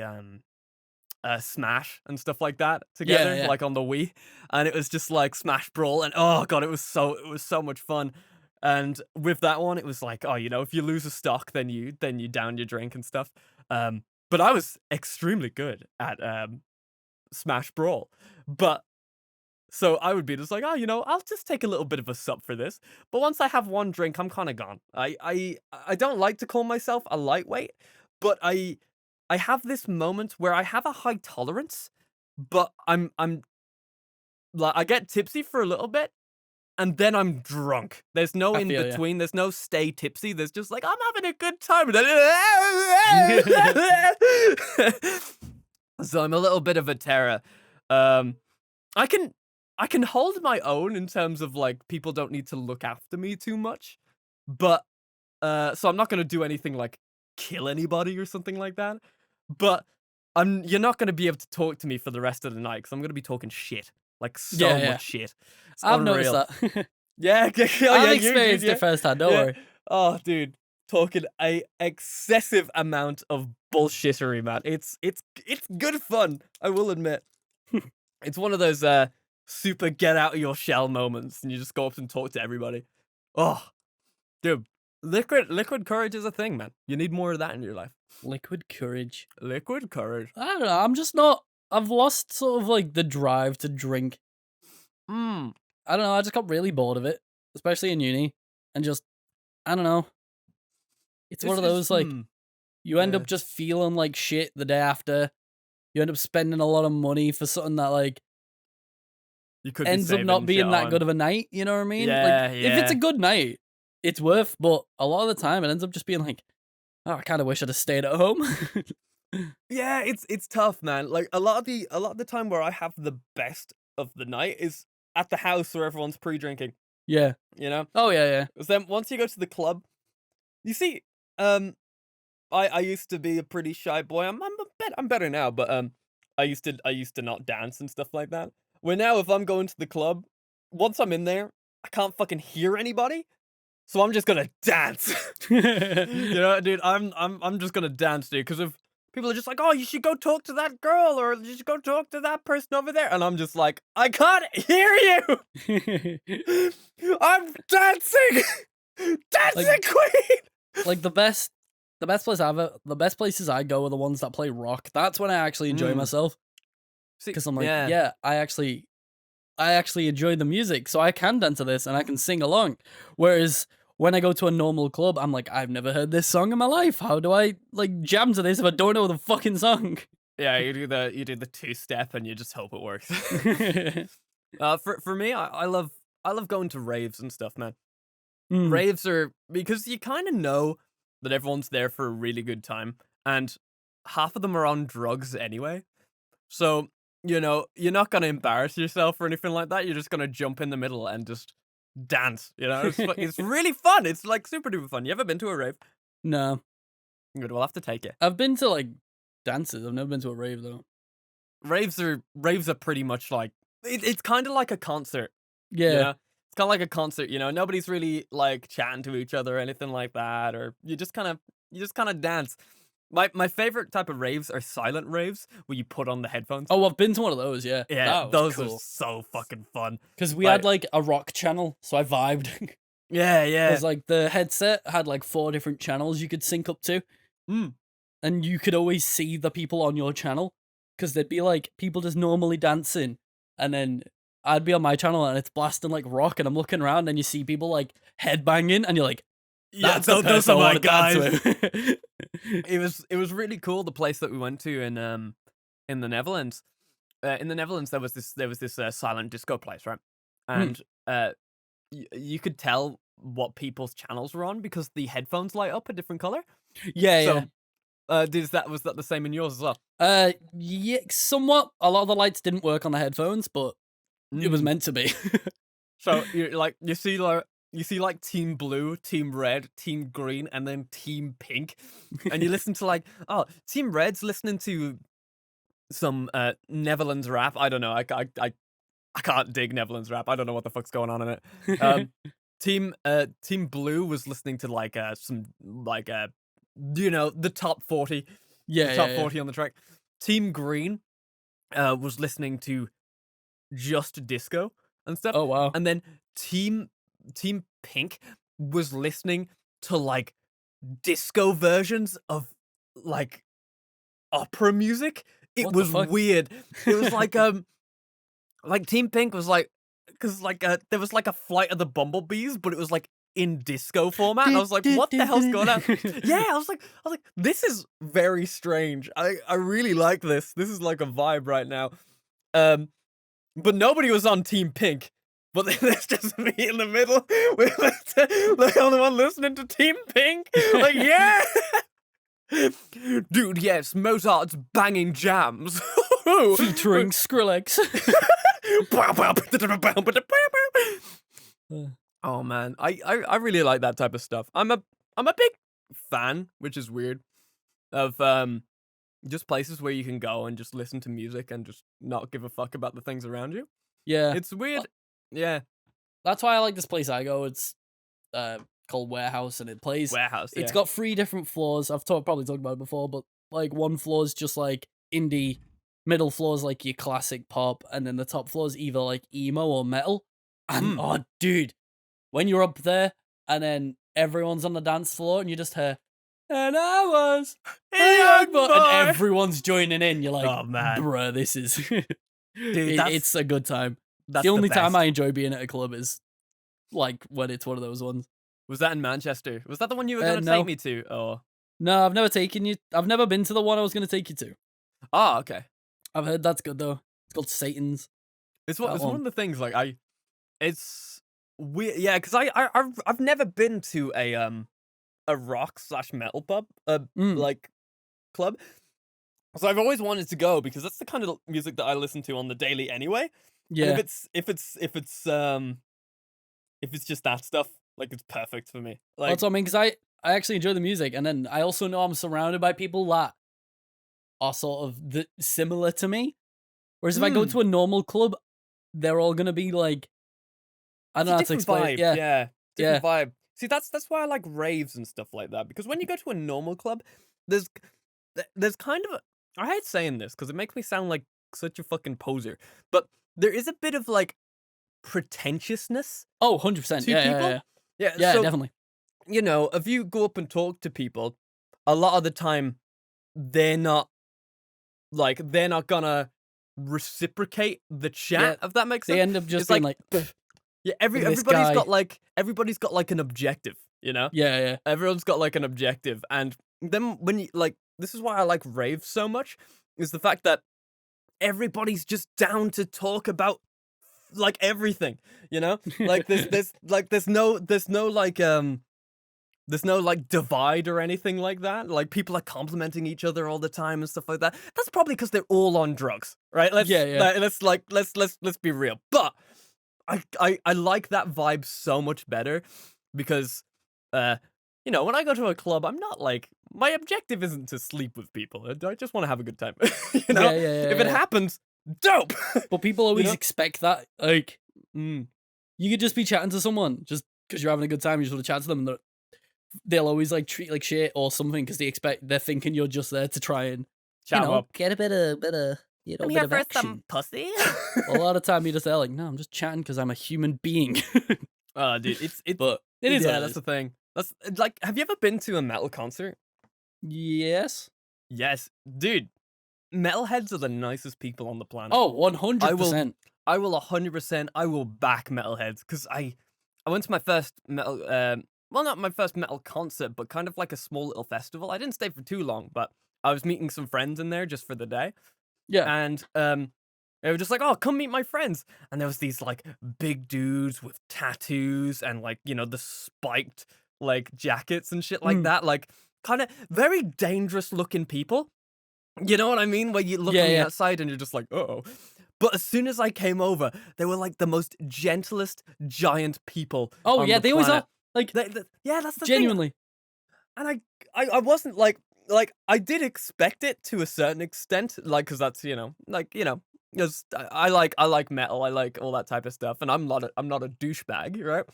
Smash and stuff like that together, Yeah. like on the Wii, and it was just like Smash Brawl, and oh god, it was so much fun. And with that one, it was like, oh, you know, if you lose a stock, then you down your drink and stuff. But I was extremely good at Smash Brawl, but so I would be just like, oh, you know, I'll just take a little bit of a sup for this. But once I have one drink, I'm kind of gone. I don't like to call myself a lightweight, but I have this moment where I have a high tolerance, but I'm like I get tipsy for a little bit, and then I'm drunk. There's no I in feel ya. between. There's no stay tipsy. There's just like I'm having a good time. So I'm a little bit of a terror. I can hold my own in terms of like people don't need to look after me too much, but so I'm not gonna do anything like kill anybody or something like that. But you're not gonna be able to talk to me for the rest of the night because I'm gonna be talking shit, like so Yeah. much shit. It's I've unreal. noticed that. Yeah, I've experienced it firsthand. Don't worry. Oh, dude, talking a excessive amount of bullshittery, man. It's good fun. I will admit. It's one of those super get out of your shell moments, and you just go up and talk to everybody. Oh, dude, liquid courage is a thing, man. You need more of that in your life. Liquid courage. Liquid courage. I don't know. I'm just not. I've lost sort of like the drive to drink. Mm. I don't know. I just got really bored of it, especially in uni, and just I don't know. It's one of those like you end up just feeling like shit the day after. You end up spending a lot of money for something that like You could ends up not being that good of a night. You know what I mean? Yeah, like, if it's a good night, it's worth. But a lot of the time, it ends up just being like, oh, I kind of wish I'd have stayed at home. Yeah, it's tough, man. Like a lot of the time where I have the best of the night is at the house where everyone's pre-drinking. Yeah. You know? Oh yeah. Because then once you go to the club, you see, I used to be a pretty shy boy. I'm better now, but I used to not dance and stuff like that. Where now, if I'm going to the club, once I'm in there, I can't fucking hear anybody, so I'm just gonna dance. You know, dude, I'm just gonna dance, dude. Because if people are just like, oh, you should go talk to that girl, or you should go talk to that person over there, and I'm just like, I can't hear you. I'm dancing, dancing queen. Like the best places I go are the ones that play rock. That's when I actually enjoy myself. Because I'm like, yeah, I actually enjoy the music, so I can dance to this and I can sing along. Whereas when I go to a normal club, I'm like, I've never heard this song in my life. How do I like jam to this if I don't know the fucking song? Yeah, you do the two-step and you just hope it works. For me, I love going to raves and stuff, man. Raves are because you kind of know that everyone's there for a really good time, and half of them are on drugs anyway. So, you know, you're not gonna embarrass yourself or anything like that. You're just gonna jump in the middle and just dance. You know, it's really fun. It's like super duper fun. You ever been to a rave? No. Good. We'll have to take it. I've been to like dances. I've never been to a rave though. Raves Raves are pretty much like it's kind of like a concert. Yeah. You know? It's kind of like a concert, you know. Nobody's really like chatting to each other or anything like that, or you just kind of dance. My favorite type of raves are silent raves where you put on the headphones. Oh, I've been to one of those, yeah. Yeah, That was those are cool. so fucking fun. Because we Like, had, like, a rock channel, so I vibed. yeah, yeah. Because, like, the headset had, like, 4 different channels you could sync up to, Mm. and you could always see the people on your channel. Because there'd be, like, people just normally dancing, and then I'd be on my channel, and it's blasting, like, rock, and I'm looking around, and you see people, like, headbanging, and you're like, Yeah, that's the those person are I my wanna dance guys. with. It was really cool, the place that we went to in the Netherlands. In the Netherlands, there was this silent disco place, right? Hmm. And you could tell what people's channels were on because the headphones light up a different color. Yeah, yeah. So, was that the same in yours as well? Yeah, somewhat. A lot of the lights didn't work on the headphones, but it was Mm. meant to be. So you see like Team Blue, Team Red, Team Green, and then Team Pink, and you listen to like, oh, Team Red's listening to some Netherlands rap. I don't know. I can't dig Netherlands rap. I don't know what the fuck's going on in it. Um, Team Blue was listening to like some like the top 40, the Yeah, top yeah, yeah. 40 on the track. Team Green was listening to just disco and stuff, Oh, wow. and then Team Pink was listening to like disco versions of like opera music. It What the was fuck? weird. It was like Team Pink was like, because like there was like a Flight of the Bumblebees, but it was like in disco format, and I was like, what the hell's going on? Yeah, I was like, this is very strange. I really like this. This is like a vibe right now. Um, but nobody was on Team Pink. But there's just me in the middle with the only one listening to Team Pink. Like, yeah. Dude, yes, Mozart's banging jams. Featuring Skrillex. Oh man, I really like that type of stuff. I'm a big fan, which is weird, of just places where you can go and just listen to music and just not give a fuck about the things around you. Yeah. It's weird. Yeah, That's why I like this place I go. It's called Warehouse, and warehouse. it's Yeah. got 3 different floors. Probably talked about it before, but like one floor is just like indie, middle floor is like your classic pop, and then the top floor is either like emo or metal. And Mm. oh, dude, when you're up there and then everyone's on the dance floor and you just hear, and I was a young boy, and everyone's joining in, you're like, Oh man, bruh, this is dude, it's a good time. that's The only time best. I enjoy being at a club is like when it's one of those ones. Was that in Manchester? Was that the one you were gonna No. take me to? Oh, No, I've never taken you. I've never been to the one I was going to take you to. oh, okay. I've heard that's good though. It's called Satan's. It's That one one. of the things like it's weird. Yeah, because I've never been to a rock slash metal pub Mm, like club. So I've always wanted to go because that's the kind of music that I listen to on the daily anyway. And yeah. if it's just that stuff, like it's perfect for me. Well, Like, that's what I mean, because I actually enjoy the music, and then I also know I'm surrounded by people that are sort of similar to me. Whereas if I go mm, to a normal club, they're all gonna be like, I don't it's know a how to different explain it. vibe. Yeah, Yeah, yeah, different vibe. See, that's why I like raves and stuff like that, because when you go to a normal club, there's there's kind of I hate saying this because it makes me sound like such a fucking poser, but there is a bit of like pretentiousness oh, 100%. to Yeah, yeah, people. yeah, Yeah, yeah, so definitely. if you go up and talk to people, a lot of the time they're not they're not gonna reciprocate the Yeah, chat, if that makes they sense. end up just It's being like, like, yeah, look at this guy. everybody's got like an objective, you know? Yeah, yeah, Everyone's got like an objective, and then when you like, this is why I like raves so much, is the fact that everybody's just down to talk about like everything, you know? Like there's no like divide or anything like that. Like people are complimenting each other all the time and stuff like that. That's probably because they're all on drugs, right? yeah, yeah. Let's be real. But I like that vibe so much better because when I go to a club, I'm not like, my objective isn't to sleep with people. I just want to have a good time. Yeah, yeah, yeah, If it yeah. happens, dope. But people always know? expect that. Like, Mm. You could just be chatting to someone just because you're having a good time. You just want to chat to them, and they'll always like treat you like shit or something because they're thinking you're just there to try and Chat 'em up. get a bit of I'm bit here of for action. some pussy. A lot of time you're just there like, no, I'm just chatting because I'm a human being. Oh, dude, it's But it is. yeah, that's the thing. That's like, have you ever been to a metal concert? Yes. Yes, dude. Metalheads are the nicest people on the planet. Oh, 100%. I will 100%. I will back metalheads because I went to my first metal. Well, not my first metal concert, but kind of like a small little festival. I didn't stay for too long, but I was meeting some friends in there just for the day. Yeah. And they were just like, "Oh, come meet my friends." And there was these like big dudes with tattoos and like, you know, the spiked like jackets and shit like that, like kind of very dangerous looking people. You know what I mean? Where you look on the outside and you're just like, "Uh-oh." But as soon as I came over, they were like the most gentlest giant people. Oh yeah, they always are. Like, yeah, that's the genuinely. thing. And I wasn't like I did expect it to a certain extent, like because that's because I like metal, I like all that type of stuff, and I'm not a douchebag, right?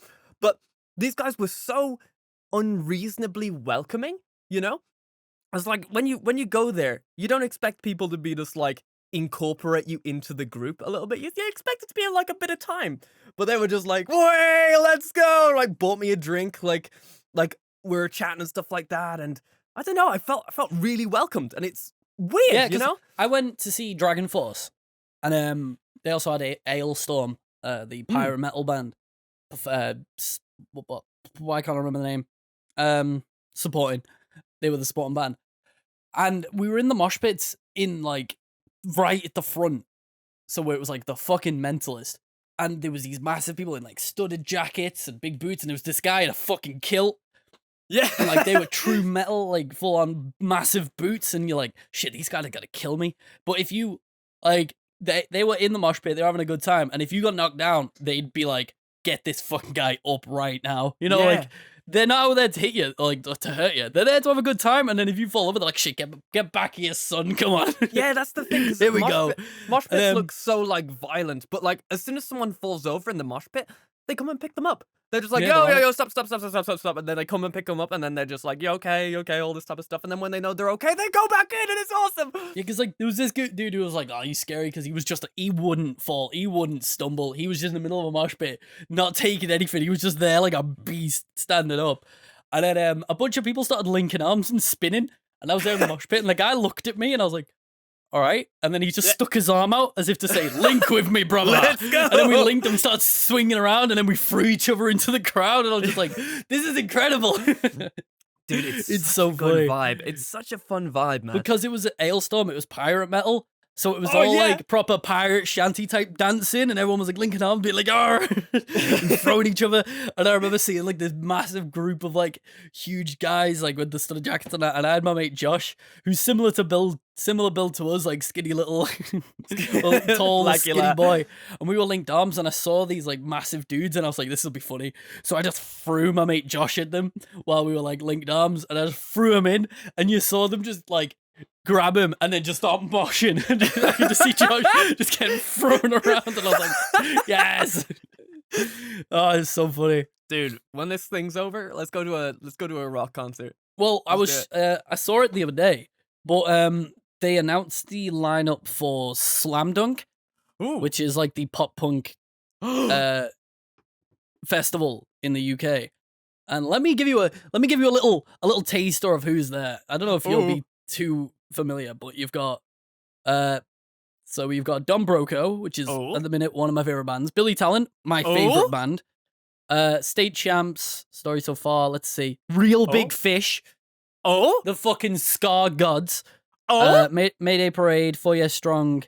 But these guys were so unreasonably welcoming, you know. It's like when you go there, you don't expect people to be just like incorporate you into the group a little bit. You expect it to be like a bit of time, but they were just like, "Hey, let's go!" Like bought me a drink, like we were chatting and stuff like that, and I don't know, I felt really welcomed, and it's weird, you know. I went to see Dragon Force, and they also had Ailstorm, the pirate metal band. Why can't I remember the name? Supporting. They were the supporting band. And we were in the mosh pits in like right at the front. So where it was like the fucking Mentalist. And there was these massive people in like studded jackets and big boots, and there was this guy in a fucking kilt. Yeah. And like they were true metal, like full on massive boots, and you're like, shit, these guys are gonna kill me. But if you like they were in the mosh pit, they were having a good time, and if you got knocked down, they'd be like, get this fucking guy up right now. You know, like they're not out there to hit you, like to hurt you. They're there to have a good time, and then if you fall over, they're like, "Shit, get back here, son! Come on." Yeah, that's the thing. Here we go. Mosh pits look so like violent, but like as soon as someone falls over in the mosh pit, they come and pick them up. They're just like, yo, stop, and then they come and pick them up, and then they're just like, yo, okay, all this type of stuff, and then when they know they're okay, they go back in, and it's awesome. Yeah, because like there was this dude who was like, "Oh, he's scary," because he wouldn't fall, he wouldn't stumble, he was just in the middle of a mosh pit, not taking anything. He was just there like a beast, standing up. And then a bunch of people started linking arms and spinning, and I was there in the mosh pit, and the guy looked at me, and I was like, all right. And then he just stuck his arm out as if to say, link with me, brother. Let's go. And then we linked and started swinging around, and then we threw each other into the crowd, and I was just like, this is incredible. Dude, it's so good funny. vibe. It's such a fun vibe, man. Because it was an Ailstorm, it was pirate metal. So it was all like proper pirate shanty type dancing, and everyone was like linking arms, being like, "Arr!" and throwing each other. And I remember seeing like this massive group of like huge guys, like with the studded jackets and that. And I had my mate Josh, who's similar build to us, like skinny little, tall, skinny boy. And we were linked arms, and I saw these like massive dudes, and I was like, "This will be funny." So I just threw my mate Josh at them while we were like linked arms, and I just threw him in, and you saw them just like grab him and then just start moshing. I could just see Josh just getting thrown around, and I was like, yes. Oh, it's so funny, dude. When this thing's over, let's go to a rock concert. Well, I saw it the other day, but they announced the lineup for Slam Dunk, which is like the pop punk festival in the UK. And let me give you a little taster of who's there. I don't know if you'll be too familiar, but you've got so we've got Don Broco, which is at the minute one of my favorite bands. Billy Talent, my favorite band. State Champs, Story So Far. Let's see, Real Big Fish. The fucking Scar Gods. Mayday Parade, 4 Years Strong.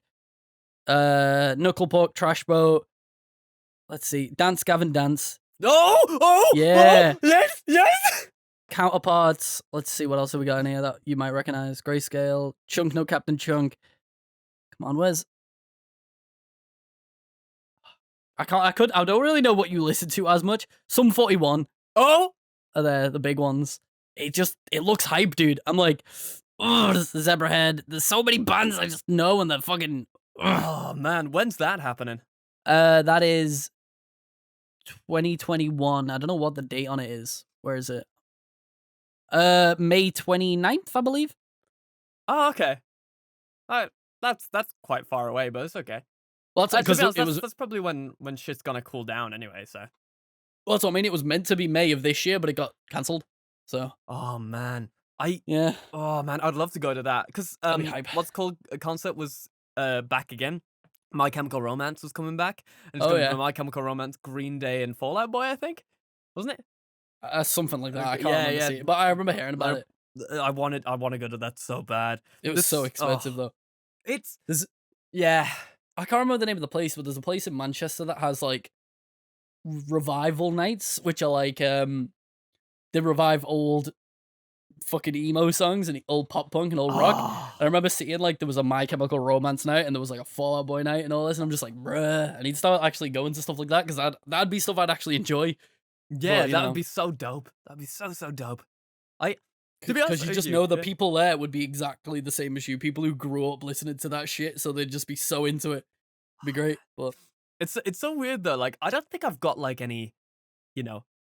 Knuckle Puck, Trash Boat. Let's see, Dance Gavin Dance. Yeah. Yes. Counterparts. Let's see what else have we got in here that you might recognize. Grayscale, Chunk No Captain Chunk. Come on, where's? I don't really know what you listen to as much. Sum 41. Are there the big ones? It looks hype, dude. I'm like, oh, this is Zebrahead. There's so many bands I just know, and they're fucking. Oh man, when's that happening? That is 2021. I don't know what the date on it is. Where is it? May 29th, I believe. Oh, okay. That's quite far away, but it's okay. Well, that's To be because honest, it was. that's probably when shit's gonna cool down anyway. So. Well, that's what I mean. It was meant to be May of this year, but it got cancelled. So. Oh man, Yeah. Oh man, I'd love to go to that because That'd be hype. what's called a concert was back again. My Chemical Romance was coming back, and it's Oh, gonna yeah. be My Chemical Romance, Green Day, and Fall Out Boy. I think, wasn't it? Something like that. I Okay, can't yeah, remember yeah. seeing it, but I remember hearing about it. I want to go to that so bad. It was so This- expensive oh, though. It's There's, yeah. I can't remember the name of the place, but there's a place in Manchester that has like revival nights, which are like they revive old fucking emo songs and old pop punk and old rock. Oh, I remember seeing like there was a My Chemical Romance night and there was like a Fall Out Boy night and all this, and I'm just like, bruh, I need to start actually going to stuff like that because that'd be stuff I'd actually enjoy. yeah, But, you that know. would be so dope. That'd be so dope. To be honest, Because you with just know the yeah. people there would be exactly the same as you, people who grew up listening to that shit, so they'd just be so into it. It'd be great, but It's so weird though. Like I don't think I've got like any,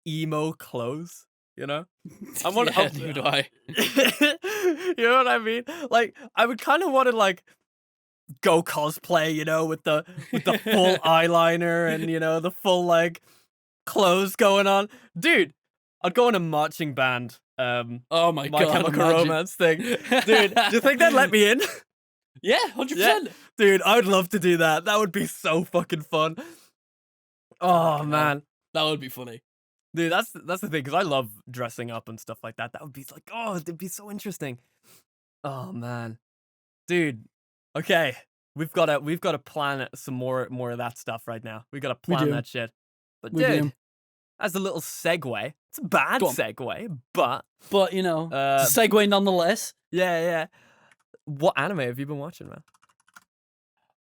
emo clothes. I want. yeah, neither do I. You know what I mean? Like I would kind of want to like go cosplay, with the full eyeliner and the full like clothes going on, dude. I'd go in a marching band. Oh my My god, Chemical imagine. Romance thing, dude. Do you think they'd let me in? Yeah, 100%. Dude, I'd love to do that. That would be so fucking fun. Oh Fucking hell. man, That would be funny. dude, that's the thing because I love dressing up and stuff like that. That would be like, oh, it'd be so interesting. Oh man, dude. Okay, we've got to plan some more of that stuff right now. We got to We plan do. that shit. But We dude, do. as a little segue, it's a bad Go on. segue, but But, it's a segue nonetheless. yeah. What anime have you been watching, man?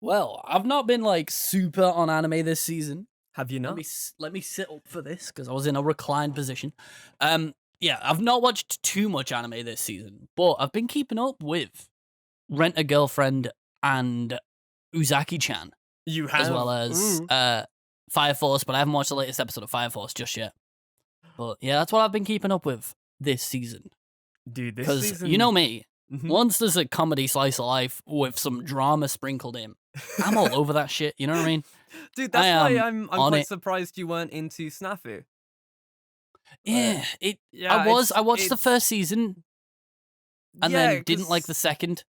Well, I've not been, like, super on anime this season. Have you not? Let me sit up for this, because I was in a reclined position. Yeah, I've not watched too much anime this season, but I've been keeping up with Rent a Girlfriend and Uzaki-chan, You have, as well as Ooh. Fire Force, but I haven't watched the latest episode of Fire Force just yet. But yeah, that's what I've been keeping up with this season. Dude, this Because season, you know me, Mhm. once there's a comedy slice of life with some drama sprinkled in, I'm all over that shit. You know what I mean? Dude, that's I why am I'm on quite it. surprised you weren't into Snafu. Yeah, Yeah, I was. I watched the it's- first season and yeah, then didn't like the 'cause- second.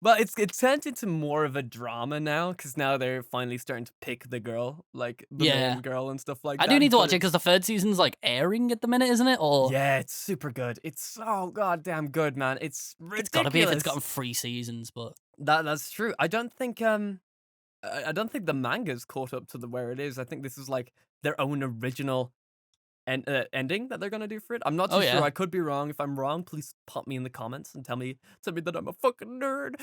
But it turned into more of a drama now because now they're finally starting to pick the girl, like the Yeah. main girl and stuff like I that. do need to but watch it because the third season's like airing at the minute, isn't it? Or Yeah, it's super good. It's so goddamn good, man. It's ridiculous. it's gotta be if it's gotten 3 seasons. But That's true. I don't think I don't think the manga's caught up to where it is. I think this is like their own original ending that they're gonna do for it. I'm not too Oh, sure. yeah. I could be wrong. If I'm wrong, please pop me in the comments and tell me that I'm a fucking nerd.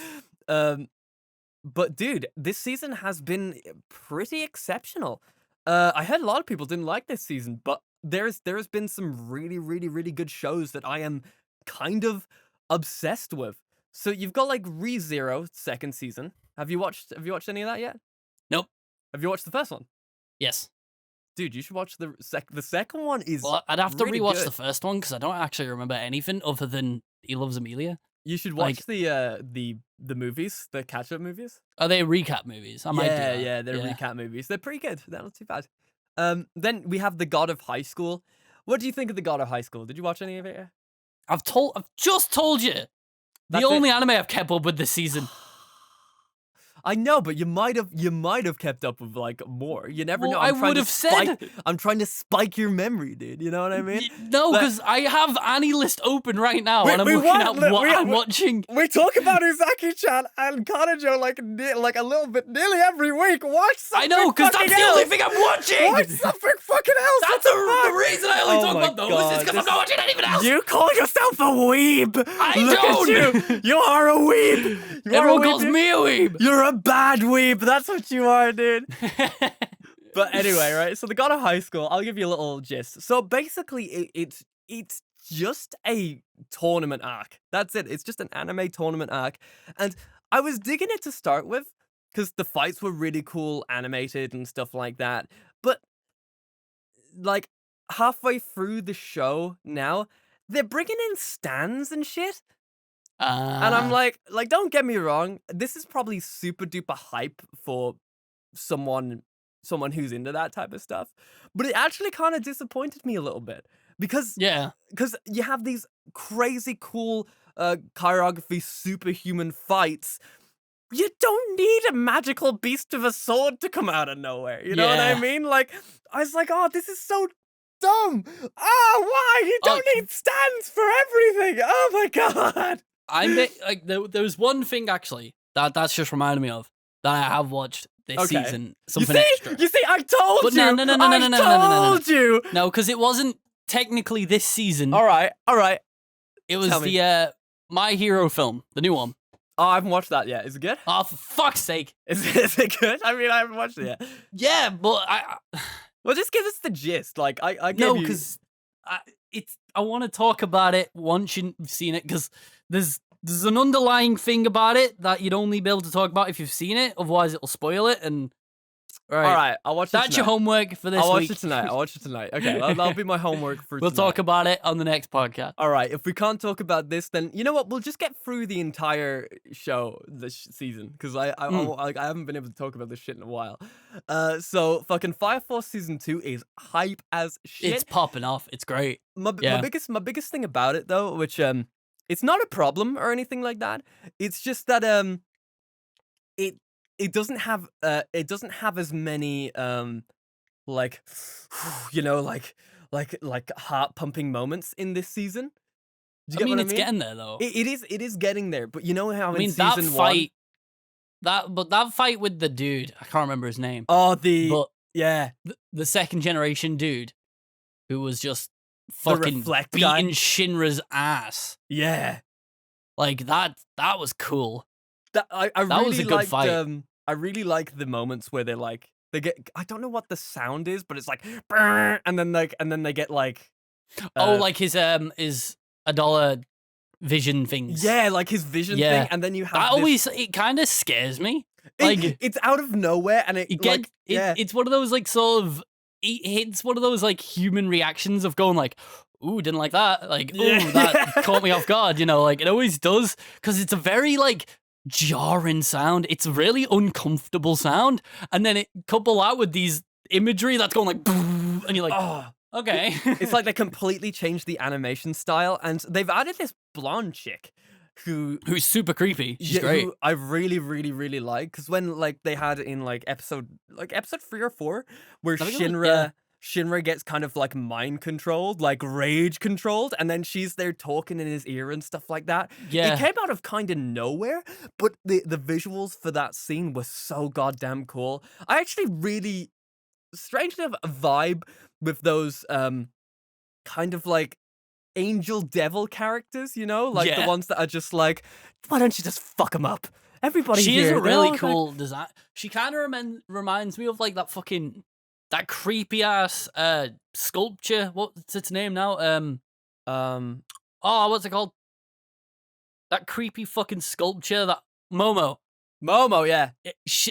But dude, this season has been pretty exceptional. I heard a lot of people didn't like this season, but there's been some really, really, really good shows that I am kind of obsessed with. So you've got like ReZero second season. Have you watched any of that yet? Nope. Have you watched the first one? yes, Dude, you should watch the second one is well, I'd have to really rewatch good. the first one because I don't actually remember anything other than he loves Amelia. You should like- watch the movies, the catch-up movies. Are they recap movies? I might do that. Yeah, they're recap movies. They're pretty good. They're not too bad. Then we have The God of High School. What do you think of The God of High School? Did you watch any of it yet? I've just told you the That's it. only anime I've kept up with this season. I know, but you might have kept up with like more. You never Well, know. I I'm trying would to have said- I'm trying to spike your memory, dude. You know what I mean? No, Like- because I have Annie list open right now, We- and I'm we looking want- at what we- I'm we- watching. We talk about Uzaki-chan and Kanajo like a little bit nearly every week. Watch something. I know, because that's fucking the only else. thing I'm watching. Watch something fucking else. That's What the the fuck? reason I only Oh talk my about those. God, Is because I'm not watching anything else. You call yourself a weeb. I Look don't. At you. You are a weeb. You are Everyone a weeb, calls dude. me a weeb. You're a bad weeb. That's what you are, dude. But anyway, right? So the God of High School, I'll give you a little gist. So basically, it's just a tournament arc. That's it. It's just an anime tournament arc. And I was digging it to start with because the fights were really cool, animated and stuff like that. But like halfway through the show now, they're bringing in stands and shit. And I'm like, don't get me wrong, this is probably super duper hype for someone who's into that type of stuff. But it actually kind of disappointed me a little bit because yeah. you have these crazy cool choreography superhuman fights. You don't need a magical beast of a sword to come out of nowhere. You know what I Yeah. mean? Like, I was like, oh, this is so dumb. Why? You don't need stands for everything. Oh my god. There was one thing actually that's just reminded me of that I have watched this season. Something extra. You see, I told But you. no. Told you. No, because it wasn't technically this season. All right. It was the My Hero film, the new one. Oh, I haven't watched that yet. Is it good? Oh, for fuck's sake! Is it good? I mean, I haven't watched it yet. Yeah, but Well, just give us the gist. Like, I gave no, you... because I want to talk about it once you've seen it, because there's an underlying thing about it that you'd only be able to talk about if you've seen it. Otherwise, it'll spoil it. And all right, I'll watch it tonight. That's your homework for this week. I'll watch it tonight. Okay, that'll be my homework for We'll tonight. talk about it on the next podcast. All right, if we can't talk about this, then you know what? We'll just get through the entire show this season, because I haven't been able to talk about this shit in a while. So fucking Fire Force season 2 is hype as shit. It's popping off. It's great. My biggest thing about it though, which it's not a problem or anything like that. It's just that it doesn't have as many like you know like heart pumping moments in this season. Do you get what I mean? It's getting there though. It is getting there, but you know how in that season fight, one, that fight with the dude, I can't remember his name. Oh, but yeah, the second generation dude who was just fucking beating guy. Shinra's ass. Yeah, like that was cool. That really was a good fight. I really like the moments where they get, I don't know what the sound is, but it's like "Brr," and then they get like like his $1 vision things. Yeah, like his vision thing, and then you have it kind of scares me. Like it's out of nowhere, and it's one of those like sort of it's one of those like human reactions of going like, ooh, didn't like that. Like, ooh, that caught me off guard, you know, like it always does, because it's a very like jarring sound. It's a really uncomfortable sound. And then it couple that with these imagery that's going like, and you're like, oh, okay. It's like they completely changed the animation style, and they've added this blonde chick who's super creepy. She's great. Who I really, really, really like, because when like they had in like episode 3 or 4 where Shinra gets kind of like mind controlled, like rage controlled, and then she's there talking in his ear and stuff like that. Yeah. It came out of kind of nowhere, but the visuals for that scene were so goddamn cool. I actually really, strangely have a vibe with those kind of like angel devil characters, you know? Like the ones that are just like, why don't you just fuck them up? Everybody she here, is a really cool design. She kind of reminds me of like that creepy ass sculpture. What's its name now? What's it called? That creepy fucking sculpture. That Momo, yeah.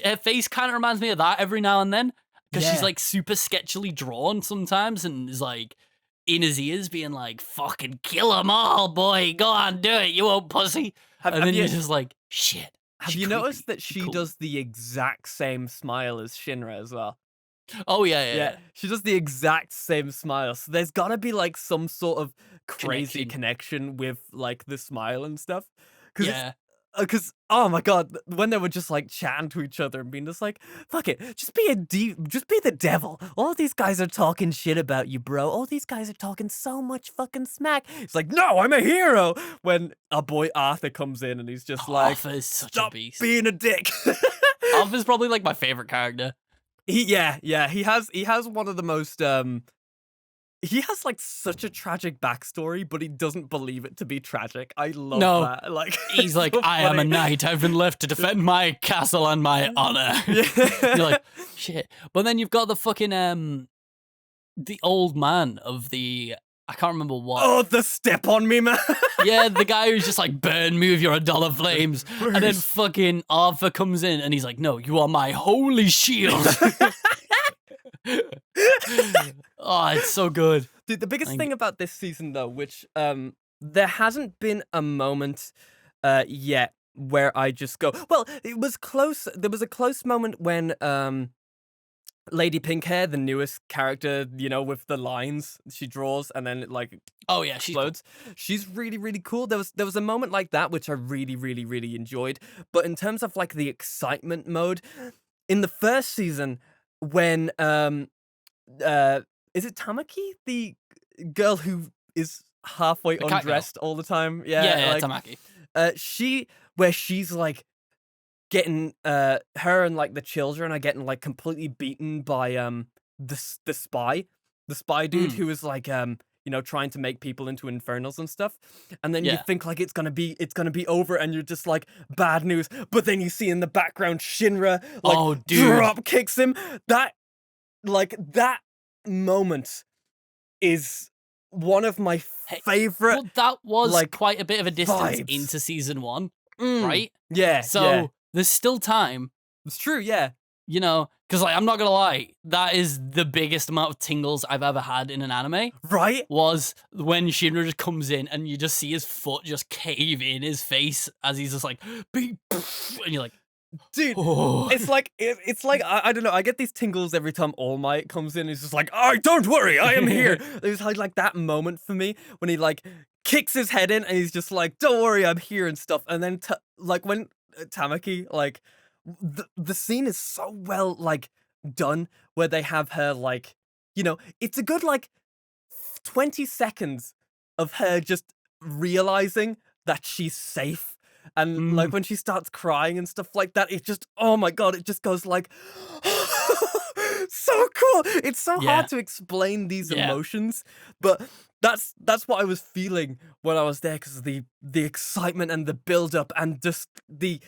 Her face kind of reminds me of that every now and then, because she's like super sketchily drawn sometimes, and is like in his ears being like, "Fucking kill them all, boy. Go on, do it, you old pussy." And then you're just like, "Shit." Have you noticed that she does the exact same smile as Shinra as well? Oh, yeah. She does the exact same smile. So there's gotta be like some sort of crazy connection with like the smile and stuff. Because oh my god, when they were just like chatting to each other and being just like, fuck it, just be the devil. All these guys are talking shit about you, bro. All these guys are talking so much fucking smack. It's like, no, I'm a hero. When our boy Arthur comes in and he's just like, Arthur's such stop a beast. being a dick. Arthur's probably like my favorite character. He has one of the most he has like such a tragic backstory, but he doesn't believe it to be tragic. I love that. Like he's like, so I am a knight. I've been left to defend my castle and my honor. You're like, shit. But then you've got the fucking the old man of the, I can't remember what. Oh, the step on me man. Yeah, the guy who's just like, burn me with your $1 flames. And then fucking Arthur comes in and he's like, no, you are my holy shield. Oh, it's so good. Dude, the biggest Like, thing about this season, though, which there hasn't been a moment yet where I just go. Well, it was close. There was a close moment when Lady Pinkhair, the newest character, you know, with the lines she draws and then it like oh yeah, she's cool. explodes. She's really, really cool. There was a moment like that which I really, really, really enjoyed. But in terms of like the excitement mode, in the first season, when uh is it Tamaki? The girl who is halfway The cat girl. undressed all the time? Yeah, Yeah, yeah, like Tamaki. she's like getting her and like the children are getting like completely beaten by the spy, the spy dude Mm, who is like you know, trying to make people into infernals and stuff. And then you yeah. think like it's gonna be over and you're just like bad news, but then you see in the background Shinra like Oh, dude. drop kicks him. That moment is one of my Hey, favorite well, that was like quite a bit of a distance vibes. into season 1, Mm, right? yeah, So there's still time, it's true. Yeah, you know, because like I'm not gonna lie, that is the biggest amount of tingles I've ever had in an anime. right. Was when Shinra just comes in and you just see his foot just cave in his face as he's just like, beep, and you're like, Dude, oh, it's like I don't know. I get these tingles every time All Might comes in. He's just like, "Oh, don't worry, I am here." There's like that moment for me when he like kicks his head in and he's just like, "Don't worry, I'm here" and stuff. And then like when Tamaki like the scene is so well like done where they have her like, you know, it's a good like 20 seconds of her just realizing that she's safe. And like mm, when she starts crying and stuff like that, it just, oh my god, it just goes like, so cool. It's so yeah, hard to explain these yeah, emotions, but that's what I was feeling when I was there because of the excitement and the build up and just the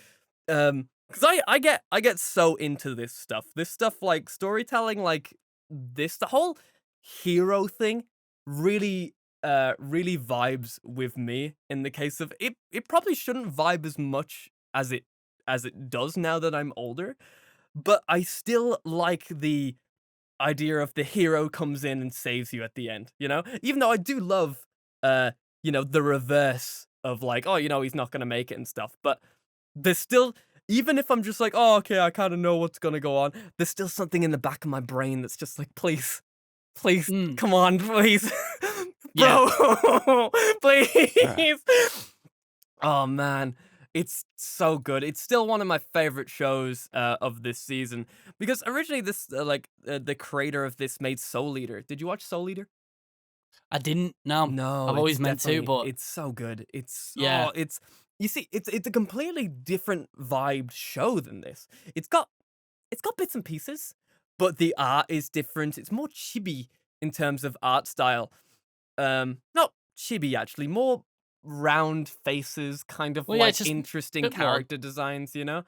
because I get so into this stuff. This stuff like storytelling, like this, the whole hero thing really really vibes with me in the case of it probably shouldn't vibe as much as it does now that I'm older, but I still like the idea of the hero comes in and saves you at the end, you know? Even though I do love you know, the reverse of like, oh, you know, he's not gonna make it and stuff, but there's still, even if I'm just like, oh, okay, I kind of know what's gonna go on, there's still something in the back of my brain that's just like, please, please, mm, come on, please. yeah. Bro, please. Oh man, it's so good. It's still one of my favorite shows of this season because originally this the creator of this made Soul Eater. Did you watch Soul Eater? I didn't know. No, I've it's always meant to, definitely but it's so good. It's yeah, it's you see, it's a completely different vibed show than this. It's got bits and pieces, but the art is different. It's more chibi in terms of art style. Not chibi actually, more round faces, kind of well, yeah, it's like just a interesting bit more. character designs, you know?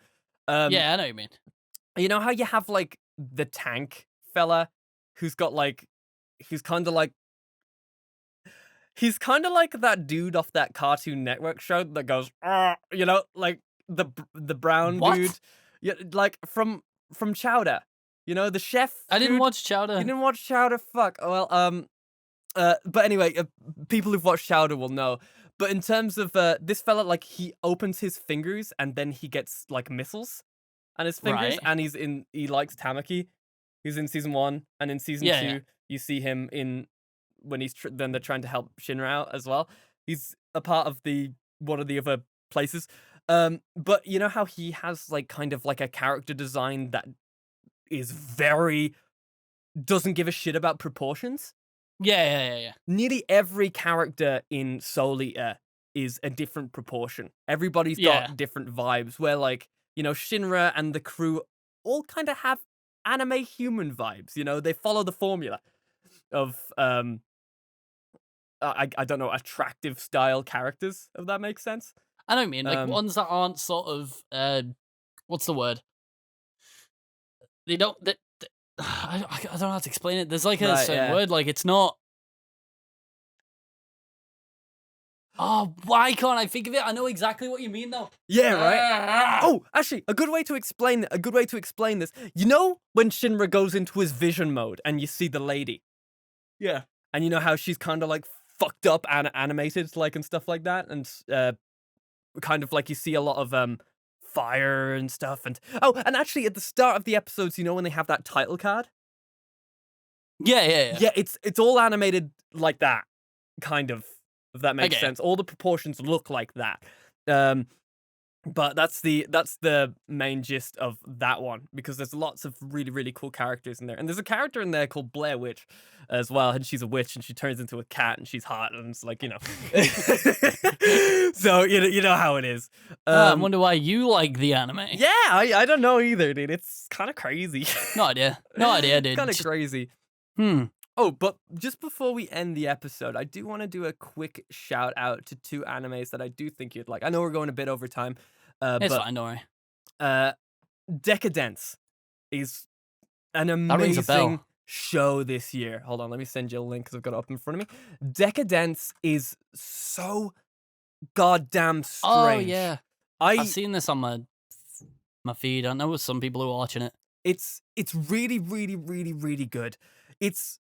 Um, Yeah, I know what you mean. you know how you have like the tank fella who's got like he's kind of like he's kind of like that dude off that Cartoon Network show that goes, you know, like the brown dude, What? yeah, like from Chowder, you know, the chef I didn't dude. watch You Chowder. didn't watch Chowder? Fuck. Well, but anyway, people who've watched Chowder will know. But in terms of this fella, like he opens his fingers and then he gets like missiles on his fingers, Right? and he likes Tamaki. He's in season 1, and in season Yeah, yeah. 2, you see him in when then they're trying to help Shinra out as well. He's a part of the one of the other places. But you know how he has like kind of like a character design that is very doesn't give a shit about proportions. Yeah, yeah, yeah, yeah. Nearly every character in Soul Eater is a different proportion. Everybody's Yeah. got different vibes where like, you know, Shinra and the crew all kind of have anime human vibes, you know, they follow the formula of I don't know, attractive style characters, if that makes sense. I know what you mean. Like Um ones that aren't sort of what's the word? They don't that I don't know how to explain it. There's like a right, certain yeah. word, like it's not. Oh, why can't I think of it? I know exactly what you mean though. Yeah, right. Ah! Oh, actually, a good way to explain this. You know when Shinra goes into his vision mode and you see the lady? Yeah. And you know how she's kind of like fucked up and animated, like, and stuff like that, and kind of like you see a lot of fire and stuff, and and actually at the start of the episodes, you know, when they have that title card, Yeah, yeah, yeah. yeah, it's all animated like that, kind of, if that makes Okay. sense. All the proportions look like that. Um, But that's the main gist of that one, because there's lots of really, really cool characters in there. And there's a character in there called Blair Witch as well, and she's a witch and she turns into a cat and she's hot and it's like, you know. So you know how it is. I wonder why you like the anime. Yeah, I don't know either, dude. It's kind of crazy. No idea. No idea, dude. Kind of crazy. Hmm. Oh, but just before we end the episode, I do want to do a quick shout out to two animes that I do think you'd like. I know we're going a bit over time, It's but fine, don't worry. uh, Deca-Dence is an That rings a amazing bell. show this year. Hold on, let me send you a link because I've got it up in front of me. Deca-Dence is so goddamn Oh strange. yeah. I I've seen this on my feed. I know some people who are watching it. it's really, really, really, really good. It's,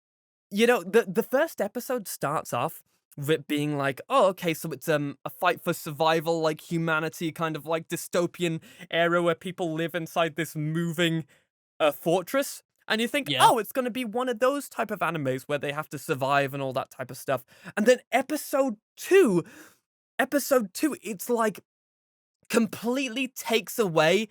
you know, the first episode starts off with it being like, oh, okay, so it's a fight for survival, like humanity, kind of like dystopian era where people live inside this moving fortress. And you think, Yeah. oh, it's gonna be one of those type of animes where they have to survive and all that type of stuff. And then episode two, it's like completely takes away,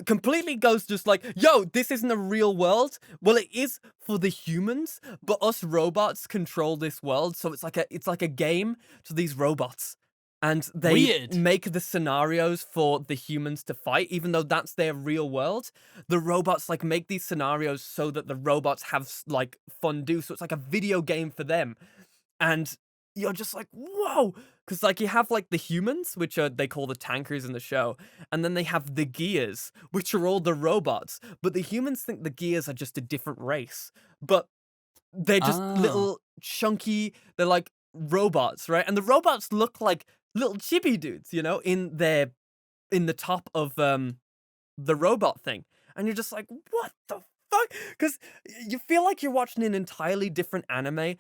completely goes just like, yo, this isn't a real world. Well, it is for the humans, but us robots control this world. So it's like a game to these robots. And they Weird. make the scenarios for the humans to fight, even though that's their real world. The robots like make these scenarios so that the robots have like fun do. So it's like a video game for them. And you're just like, whoa, because like you have like the humans, which are they call the tankers in the show, and then they have the gears, which are all the robots. But the humans think the gears are just a different race, but they're just Oh. little chunky. They're like robots, right? And the robots look like little chibi dudes, you know, in the top of the robot thing, and you're just like, what the fuck? Because you feel like you're watching an entirely different anime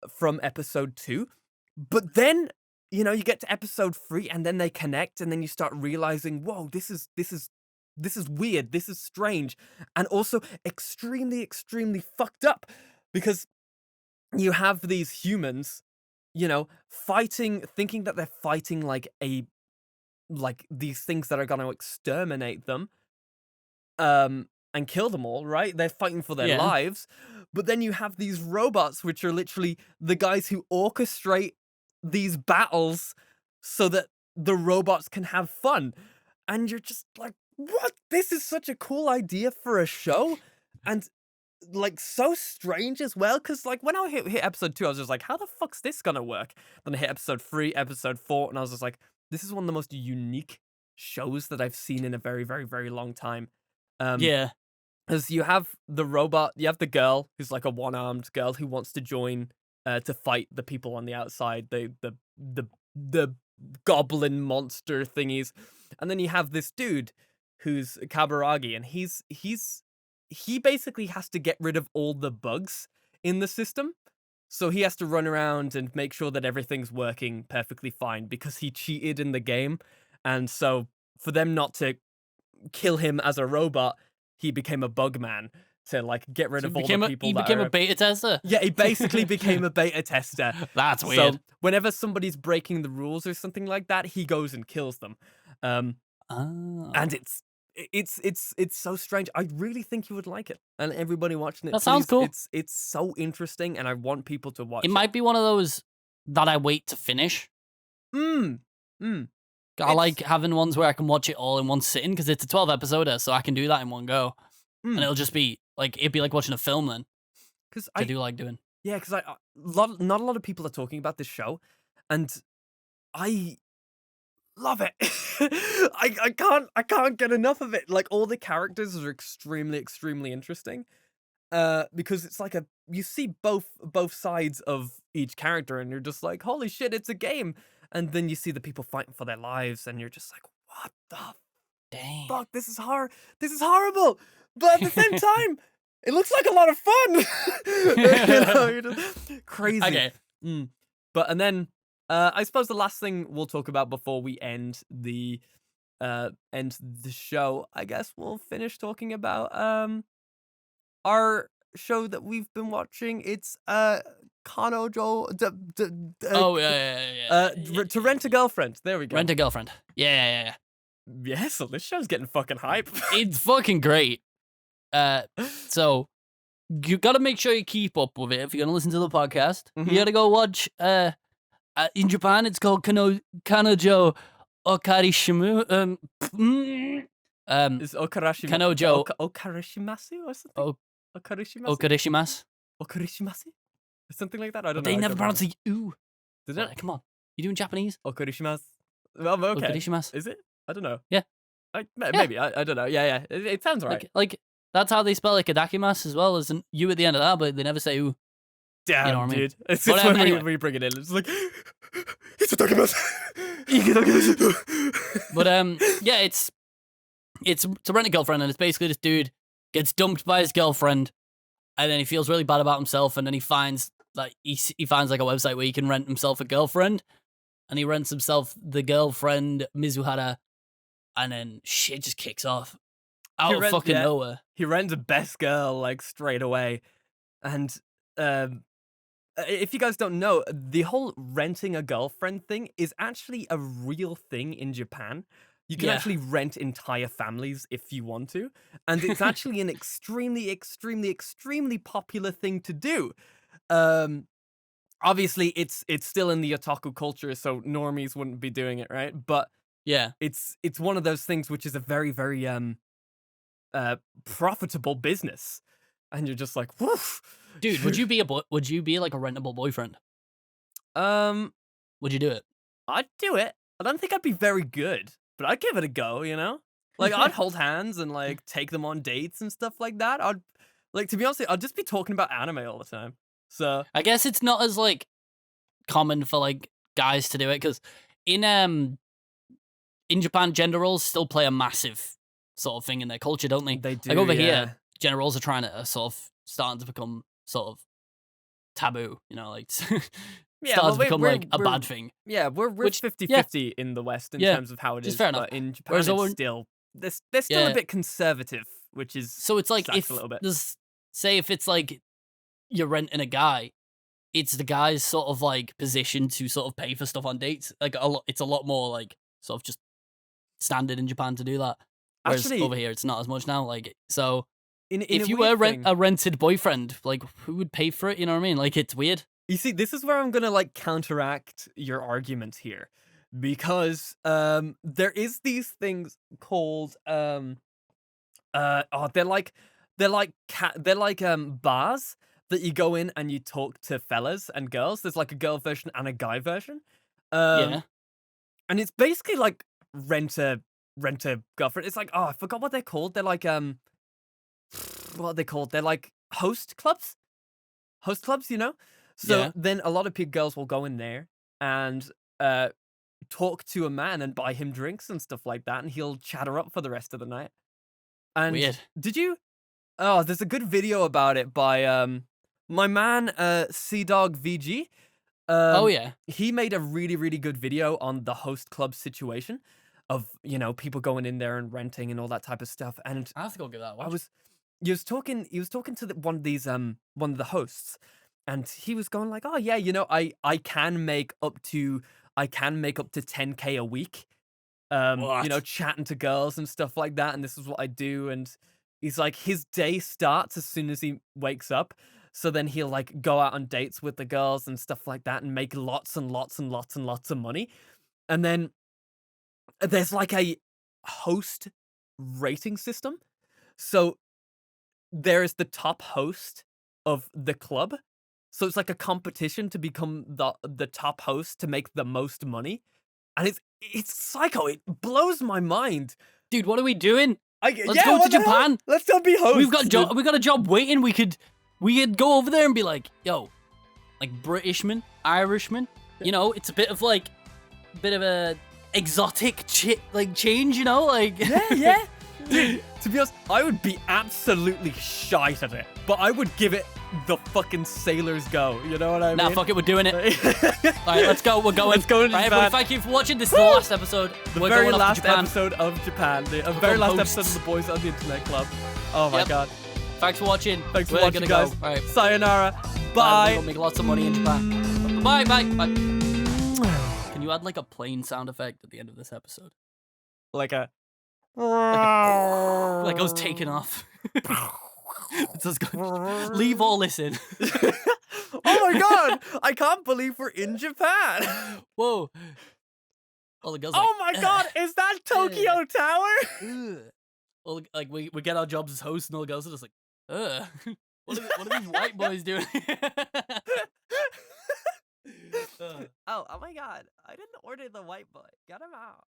from episode 2, but then, you know, you get to episode 3 and then they connect and then you start realizing, whoa, this is weird, this is strange, and also extremely, extremely fucked up, because you have these humans, you know, fighting, thinking that they're fighting like these things that are going to exterminate them, and kill them all, right? They're fighting for their Yeah. lives. But then you have these robots, which are literally the guys who orchestrate these battles so that the robots can have fun. And you're just like, what? This is such a cool idea for a show. And like so strange as well. Cause like when I hit episode 2, I was just like, how the fuck's this gonna work? Then I hit episode 3, episode 4, and I was just like, this is one of the most unique shows that I've seen in a very, very, very long time. Um, Yeah. because you have the robot, you have the girl who's like a one-armed girl who wants to join to fight the people on the outside, the goblin monster thingies, and then you have this dude who's Kaburagi, and he basically has to get rid of all the bugs in the system. So he has to run around and make sure that everything's working perfectly fine because he cheated in the game, and so for them not to kill him as a robot, he became a bug man to like get rid So of all the people he that became a are. beta tester. Yeah, he basically became a beta tester. That's So weird. whenever somebody's breaking the rules or something like that, he goes and kills them. Um, and Oh. it's so strange. I really think you would like it, and everybody watching it, That sounds please. cool. It's so interesting, and I want people to watch It it. might be one of those that I wait to finish. Mm, mm. I It's like having ones where I can watch it all in one sitting because it's a 12 episoder, so I can do that in one go. And it'll just be like, it'd be like watching a film then, because which I do like doing. yeah, because not a lot of people are talking about this show, and I love it. I can't get enough of it. Like all the characters are extremely, extremely interesting. Because it's like you see both sides of each character, and you're just like, holy shit, it's a game. And then you see the people fighting for their lives, and you're just like, what the Dang. fuck? This is horrible. But at the same time, It looks like a lot of fun. You're just crazy. Okay. But and then I suppose the last thing we'll talk about before we end the show, I guess we'll finish talking about our show that we've been watching. It's Kanojo Oh yeah. to Rent a Girlfriend. There we go. Rent a Girlfriend. Yeah. Yeah, so this show's getting fucking hype. It's fucking great. So you gotta make sure you keep up with it if you're gonna listen to the podcast. Mhm. You gotta go watch. In Japan, it's called Kanojo Okarishimu. Is Okarashimasu Kanojo Okarishimasu or something? Okarishimasu? Okarishimasu. Okarishimasu? Or something like that? I don't know. They I never don't pronounce remember. the U. Did Like, it? come on, you doing Japanese? Okarishimasu. Well, okay. Okarishimasu. Is it? I don't know. Yeah. Maybe. I don't know. Yeah. It sounds right. Like that's how they spell like Adakimasu as well as an U at the end of that, but they never say U. Damn, you know what I mean? dude. It's But, just when anyway. we bring it in. It's like, it's a Adakimasu. But yeah, it's to Rent a Girlfriend, and it's basically this dude gets dumped by his girlfriend, and then he feels really bad about himself, and then he finds like he finds like a website where he can rent himself a girlfriend, and he rents himself the girlfriend Mizuhara, and then shit just kicks off out of fucking nowhere. He rents a best girl like straight away, and if you guys don't know, the whole renting a girlfriend thing is actually a real thing in Japan. You can actually rent entire families if you want to, and it's actually an extremely popular thing to do. Obviously, it's still in the otaku culture, so normies wouldn't be doing it, right? But Yeah, it's one of those things which is a very profitable business, and you're just like, woof. dude, would you be like a rentable boyfriend? Would you do it? I'd do it. I don't think I'd be very good, but I'd give it a go, you know? Like, I'd hold hands and, like, take them on dates and stuff like that. I'd, like, to be honest, I'd just be talking about anime all the time. So, I guess it's not as like common for like guys to do it because in Japan, gender roles still play a massive sort of thing in their culture, don't they? they do, Like over yeah. here, gender roles are trying to sort of starting to become sort of taboo, you know, like Yeah, starting well, to become like a we're- bad thing. Yeah, we're Which- 50-50 in the West in Yeah, terms of how it which is is, fair but enough. in Japan, Whereas it's over- still, they're still a Yeah. bit conservative, which is So it's like sucks if a little bit. there's say if it's like you're renting a guy, it's the guy's sort of like position to sort of pay for stuff on dates. Like it's a lot more like sort of just standard in Japan to do that. Whereas Actually, over here, it's not as much now. Like so, in if a you were weird thing- a rented boyfriend, like who would pay for it? You know what I mean? Like it's weird. You see, this is where I'm gonna like counteract your argument here, because there is these things called they're like bars that you go in and you talk to fellas and girls. There's like a girl version and a guy version. Yeah. And it's basically like rent a girlfriend. It's like, oh, I forgot what they're called. They're like what are they called? They're like host clubs, you know. So Yeah. then a lot of girls will go in there and talk to a man and buy him drinks and stuff like that, and he'll chat her up for the rest of the night. And Weird. did you? Oh, there's a good video about it by my man Sea Dog VG. Oh yeah. He made a really good video on the host club situation of, you know, people going in there and renting and all that type of stuff. And I have to go give that a watch. he was talking to one of the hosts, and he was going like, oh yeah, you know, I can make up to 10K a week, you know, What? chatting to girls and stuff like that, and this is what I do. And he's like, his day starts as soon as he wakes up, so then he'll like go out on dates with the girls and stuff like that and make lots of money. And then there's like a host rating system. So there is the top host of the club. So it's like a competition to become the top host to make the most money. And it's psycho. It blows my mind. Dude, what are we doing? Let's Let's go to Japan. Let's go be hosts. We got a job waiting. We could go over there and be like, yo, like Britishman, Irishman. You know, it's a bit of a exotic change. You know, like Yeah. Dude, to be honest, I would be absolutely shite at it, but I would give it the fucking sailor's go. You know what I mean? Nah, fuck it, we're doing it. Alright, let's go. We're going. Let's go to Alright, Japan. everybody, thank you for watching. This is the last episode. The We're very going off last to Japan. episode of Japan. The We're very last hosts. episode of the Boys on the Internet Club. Oh my Yep. god. Thanks for watching. Thanks for We're watching, gonna guys. Go. Alright. Sayonara. We're Bye. gonna make lots of money in Japan. Bye, bye, bye. Can you add like a plane sound effect at the end of this episode? Like a... Like I was taken off. It's just good. Leave all this in. Oh my god! I can't believe we're in Japan! Whoa. All the girls Oh my god, is that Tokyo Tower? Ugh. All like we get our jobs as hosts and all the girls are just like, ugh. What are these white boys doing? Oh my god, I didn't order the white boy. Get him out.